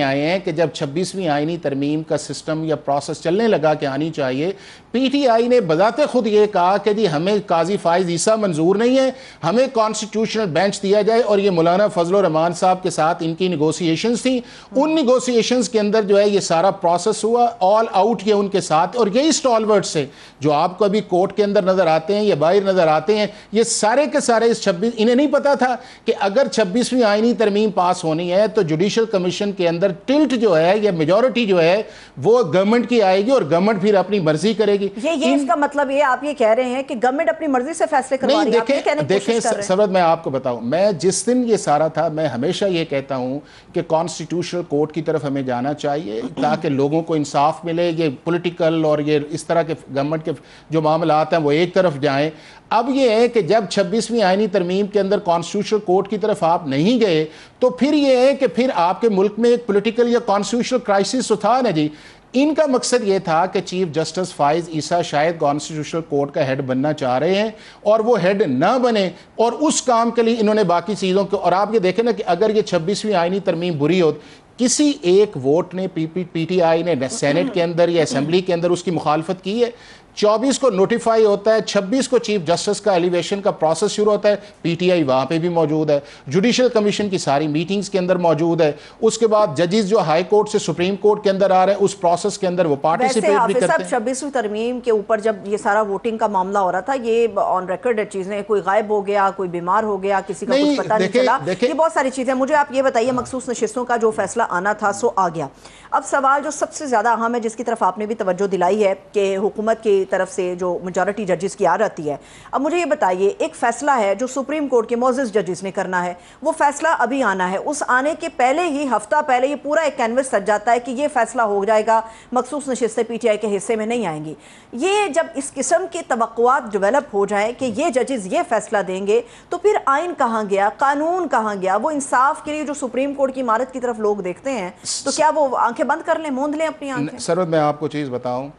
आए हैं कि जब 26वीं आईनी तरमीम का सिस्टम या प्रोसेस चलने लगा कि आनी चाहिए, पीटीआई ने बजाते खुद ये कहा कि जी हमें काजी फाइज ईसा मंजूर नहीं है, हमें कॉन्स्टिट्यूशनल बेंच दिया जाए। और ये मौलाना फजल रहमान साहब के साथ इनकी निगोशिएशंस थी, उन निगोशिएशंस के अंदर जो है ये सारा प्रोसेस हुआ, ऑल आउट किया उनके साथ। और यही स्टॉलवर्ड से जो आपको अभी कोर्ट के अंदर नजर आते हैं या बाहर नजर आते हैं, ये सारे के सारे इस 26, इन्हें नहीं पता था कि अगर 26वीं आईनी तरमीम पास होनी है तो जुडिशल कमीशन के अंदर टिल्ट जो है या मेजॉरिटी जो है वो गवर्नमेंट की आएगी और गवर्नमेंट फिर अपनी मर्जी करेगी। ये इसका मतलब ये आप ये कह रहे हैं कि गवर्नमेंट अपनी मर्जी से फैसले करवा रही है। देखें सरवत, मैं आपको बताऊं, मैं जिस दिन ये सारा था, मैं हमेशा ये कहता हूं कि कॉन्स्टिट्यूशनल कोर्ट की तरफ हमें जाना चाहिए ताकि लोगों को इंसाफ मिले। ये पॉलिटिकल और ये इस तरह के गवर्नमेंट के जो मामलात हैं वो एक तरफ जाएं। अब ये है कि जब 26वीं आईनी तरमीम के अंदर कॉन्स्टिट्यूशनल कोर्ट की तरफ आप नहीं गए, तो फिर ये है कि फिर आपके मुल्क में एक पॉलिटिकल या कॉन्स्टिट्यूशनल क्राइसिस तो था ना जी। इनका मकसद ये था कि चीफ जस्टिस फाइज ईसा शायद कॉन्स्टिट्यूशनल कोर्ट का हेड बनना चाह रहे हैं और वो हेड ना बने, और उस काम के लिए इन्होंने बाकी चीज़ों को, और आप ये देखें ना कि अगर ये 26वीं आईनी तरमीम बुरी हो, किसी एक वोट ने पीटीआई ने सेनेट के अंदर या असेंबली के अंदर उसकी मुखालफत की है। 24 को नोटिफाई होता है, 26 को चीफ जस्टिस का एलिवेशन का प्रोसेस शुरू होता है, पीटीआई वहाँ पे भी मौजूद है, जुडिशल कमीशन की सारी मीटिंग्स के अंदर मौजूद है, उसके बाद जजेस जो हाई कोर्ट से सुप्रीम कोर्ट के अंदर आ रहे हैं उस प्रोसेस के अंदर वो पार्टिसिपेट भी करते हैं। 26वीं तरमीम के ऊपर जब ये सारा वोटिंग का मामला हो रहा था, ये ऑन रिकॉर्ड चीजें, कोई गायब हो गया, कोई बीमार हो गया, किसी का कुछ पता नहीं चला, ये बहुत सारी चीजें। मुझे आप ये बताइए, मखसूस नशिस्तों का जो फैसला आना था सो आ गया। अब सवाल जो सबसे ज्यादा अहम है, जिसकी तरफ आपने भी तवज्जो दिलाई है कि हुकूमत की तरफ से जो मेजॉरिटी जजेस की आ रहती है, अब मुझे ये बताइए, एक फैसला है जो सुप्रीम कोर्ट के मोअज़्ज़िज़ जजेस ने करना है, वो फैसला अभी आना है, उस आने के पहले ही हफ्ता पहले ये पूरा एक कैनवस सज जाता है कि ये फैसला हो जाएगा, मखसूस नशिस्तें पीटीआई के हिस्से में नहीं आएंगी। ये जब इस किस्म के तवक्कुआत डेवलप हो जाए कि ये जजेस ये फैसला देंगे, तो फिर आइन कहाँ गया, कानून कहाँ गया? वो इंसाफ के लिए जो सुप्रीम कोर्ट की इमारत की तरफ लोग देखते हैं, तो क्या वो आंखें बंद कर लें, मूंद लें अपनी आंखें? सर, मैं आपको चीज़ बताऊं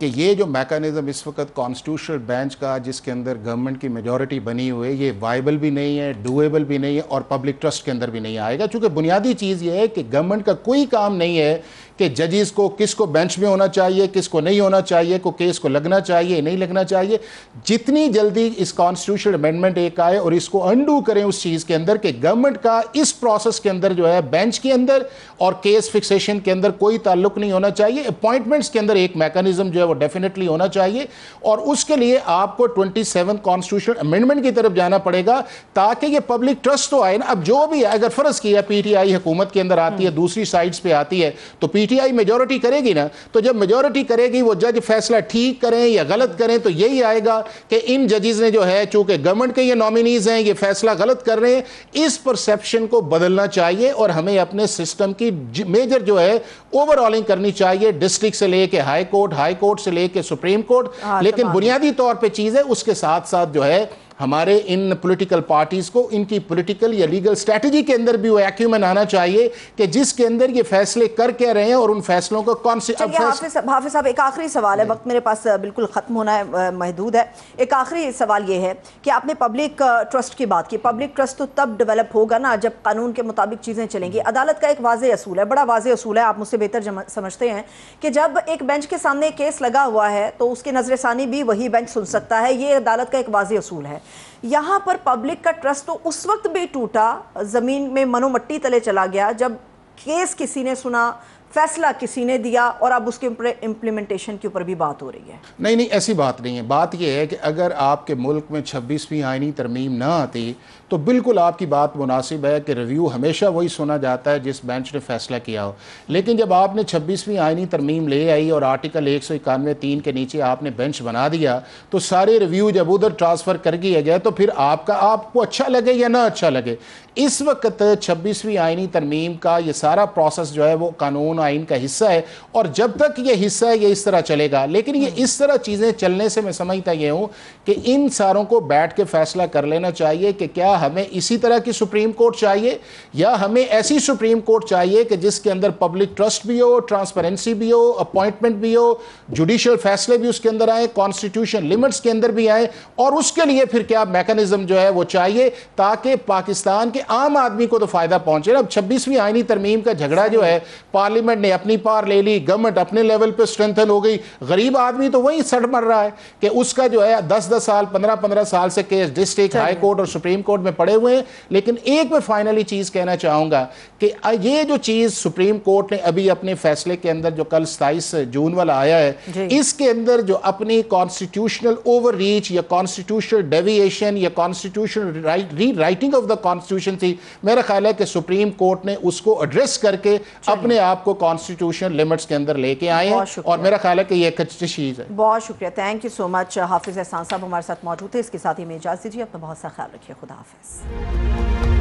कि ये जो मैकेनिज्म इस वक्त कॉन्स्टिट्यूशनल बेंच का, जिसके अंदर गवर्नमेंट की मेजॉरिटी बनी हुई है, ये वाइबल भी नहीं है, डूएबल भी नहीं है और पब्लिक ट्रस्ट के अंदर भी नहीं आएगा। क्योंकि बुनियादी चीज़ ये है कि गवर्नमेंट का कोई काम नहीं है कि जजेस को किसको बेंच में होना चाहिए, किसको नहीं होना चाहिए, को केस को लगना चाहिए नहीं लगना चाहिए। जितनी जल्दी इस कॉन्स्टिट्यूशनल अमेंडमेंट एक आए और इसको अंडू करें उस चीज़ के अंदर कि गवर्नमेंट का इस प्रोसेस के अंदर जो है बेंच के अंदर और केस फिक्सेशन के अंदर कोई ताल्लुक नहीं होना चाहिए। अपॉइंटमेंट्स के अंदर एक मैकेनिज्म जो है वो डेफिनेटली होना चाहिए, और उसके लिए आपको 27 कॉन्स्टिट्यूशनल अमेंडमेंट की तरफ जाना पड़ेगा ताकि ये पब्लिक ट्रस्ट तो आए ना। अब जो भी है, अगर फर्ज किया पीटीआई हुकूमत के अंदर आती है, दूसरी साइड्स पे आती है, तो पीटीआई मेजॉरिटी करेगी ना, तो जब मेजॉरिटी करेगी वो जज फैसला ठीक करें या गलत करें, तो यही आएगा कि इन जजेस ने जो है, चूंकि गवर्नमेंट के ये नॉमिनीज हैं, ये फैसला गलत कर रहे हैं। इस परसेप्शन को बदलना चाहिए और हमें अपने सिस्टम की मेजर जो है ओवरऑलिंग करनी चाहिए, डिस्ट्रिक्ट से लेके हाई कोर्ट से लेके सुप्रीम कोर्ट। लेकिन बुनियादी तौर पे चीज है, उसके साथ साथ जो है हमारे इन पॉलिटिकल पार्टीज को इनकी पॉलिटिकल या लीगल स्ट्रेटजी के अंदर भी वो एक्यूमेन आना चाहिए कि जिसके अंदर ये फैसले कर क्या रहे हैं और उन फैसलों को कौन से। हाफिज साहब, एक आखिरी सवाल है, वक्त मेरे पास बिल्कुल खत्म होना है, महदूद है। एक आखिरी सवाल ये है कि आपने पब्लिक ट्रस्ट की बात की। पब्लिक ट्रस्ट तो तब डेवलप होगा ना जब कानून के मुताबिक चीज़ें चलेंगी। अदालत का एक वाज़ेह असूल है, बड़ा वाज़ेह असूल है, आप मुझसे बेहतर समझते हैं कि जब एक बेंच के सामने केस लगा हुआ है तो उसकी नजरसानी भी वही बेंच सुन सकता है। ये अदालत का एक वाज़ेह असूल है। यहाँ पर पब्लिक का ट्रस्ट तो उस वक्त भी टूटा, ज़मीन में मनोमट्टी तले चला गया, जब केस किसी ने सुना, फैसला किसी ने दिया और अब उसके इम्प्लीमेंटेशन के ऊपर भी बात हो रही है। नहीं, ऐसी बात नहीं है। बात यह है कि अगर आपके मुल्क में 26वीं आईनी तरमीम ना आती तो बिल्कुल आपकी बात मुनासिब है कि रिव्यू हमेशा वही सुना जाता है जिस बेंच ने फैसला किया हो। लेकिन जब आपने 26वीं आईनी तरमीम ले आई और आर्टिकल 191(3) के नीचे आपने बेंच बना दिया, तो सारे रिव्यू जब उधर ट्रांसफ़र कर दिया गया तो फिर आपको अच्छा लगे या ना अच्छा लगे, इस वक्त 26वीं आईनी तरमीम का ये सारा प्रोसेस जो है वो कानून आइन का हिस्सा है, और जब तक ये हिस्सा है ये इस तरह चलेगा। लेकिन ये इस तरह चीज़ें चलने से मैं समझता ये हूँ कि इन सारों को बैठ के फैसला कर लेना चाहिए कि क्या हमें इसी तरह की सुप्रीम कोर्ट चाहिए या हमें ऐसी सुप्रीम कोर्ट चाहिए कि जिसके अंदर पब्लिक ट्रस्ट भी हो, ट्रांसपेरेंसी भी हो, अपॉइंटमेंट भी हो, जुडिशियल फैसले भी उसके अंदर आए, कॉन्स्टिट्यूशन लिमिट्स के अंदर भी आए, और उसके लिए फिर क्या मैकेनिज्म जो है वो चाहिए ताकि पाकिस्तान के आम आदमी को तो फायदा पहुंचे। अब 26वीं आईनी तरमीम का झगड़ा जो है, पार्लियामेंट ने अपनी पार ले ली, गवर्नमेंट अपने लेवल पे स्ट्रेंथन हो गई, गरीब आदमी तो वही सड़ मर रहा है कि उसका जो है 10-10 साल 15-15 साल से केस डिस्ट्रिक्ट, हाई कोर्ट और सुप्रीम कोर्ट में पड़े हुए हैं। लेकिन एक मैं फाइनली चीज कहना चाहूंगा कि ये जो चीज सुप्रीम कोर्ट ने अभी अपने फैसले के अंदर जो कल 27 जून वाला आया है, इसके अंदर जो अपनी कॉन्स्टिट्यूशनल ओवर रीच या कॉन्स्टिट्यूशनल डेविएशन या constitutional rewriting of the constitution थी, मेरा ख्याल है कि सुप्रीम कोर्ट ने उसको एड्रेस करके अपने आप को कॉन्स्टिट्यूशन लिमिट्स के अंदर लेके आए हैं, और मेरा ख्याल है कि ये एक अच्छी चीज है। बहुत शुक्रिया, थैंक यू सो मच। हाफिज एहसान साहब हमारे साथ मौजूद थे। इसके साथ ही मैं इजाजत दीजिए, अपना बहुत सा ख्याल रखिए। खुदा हाफिज।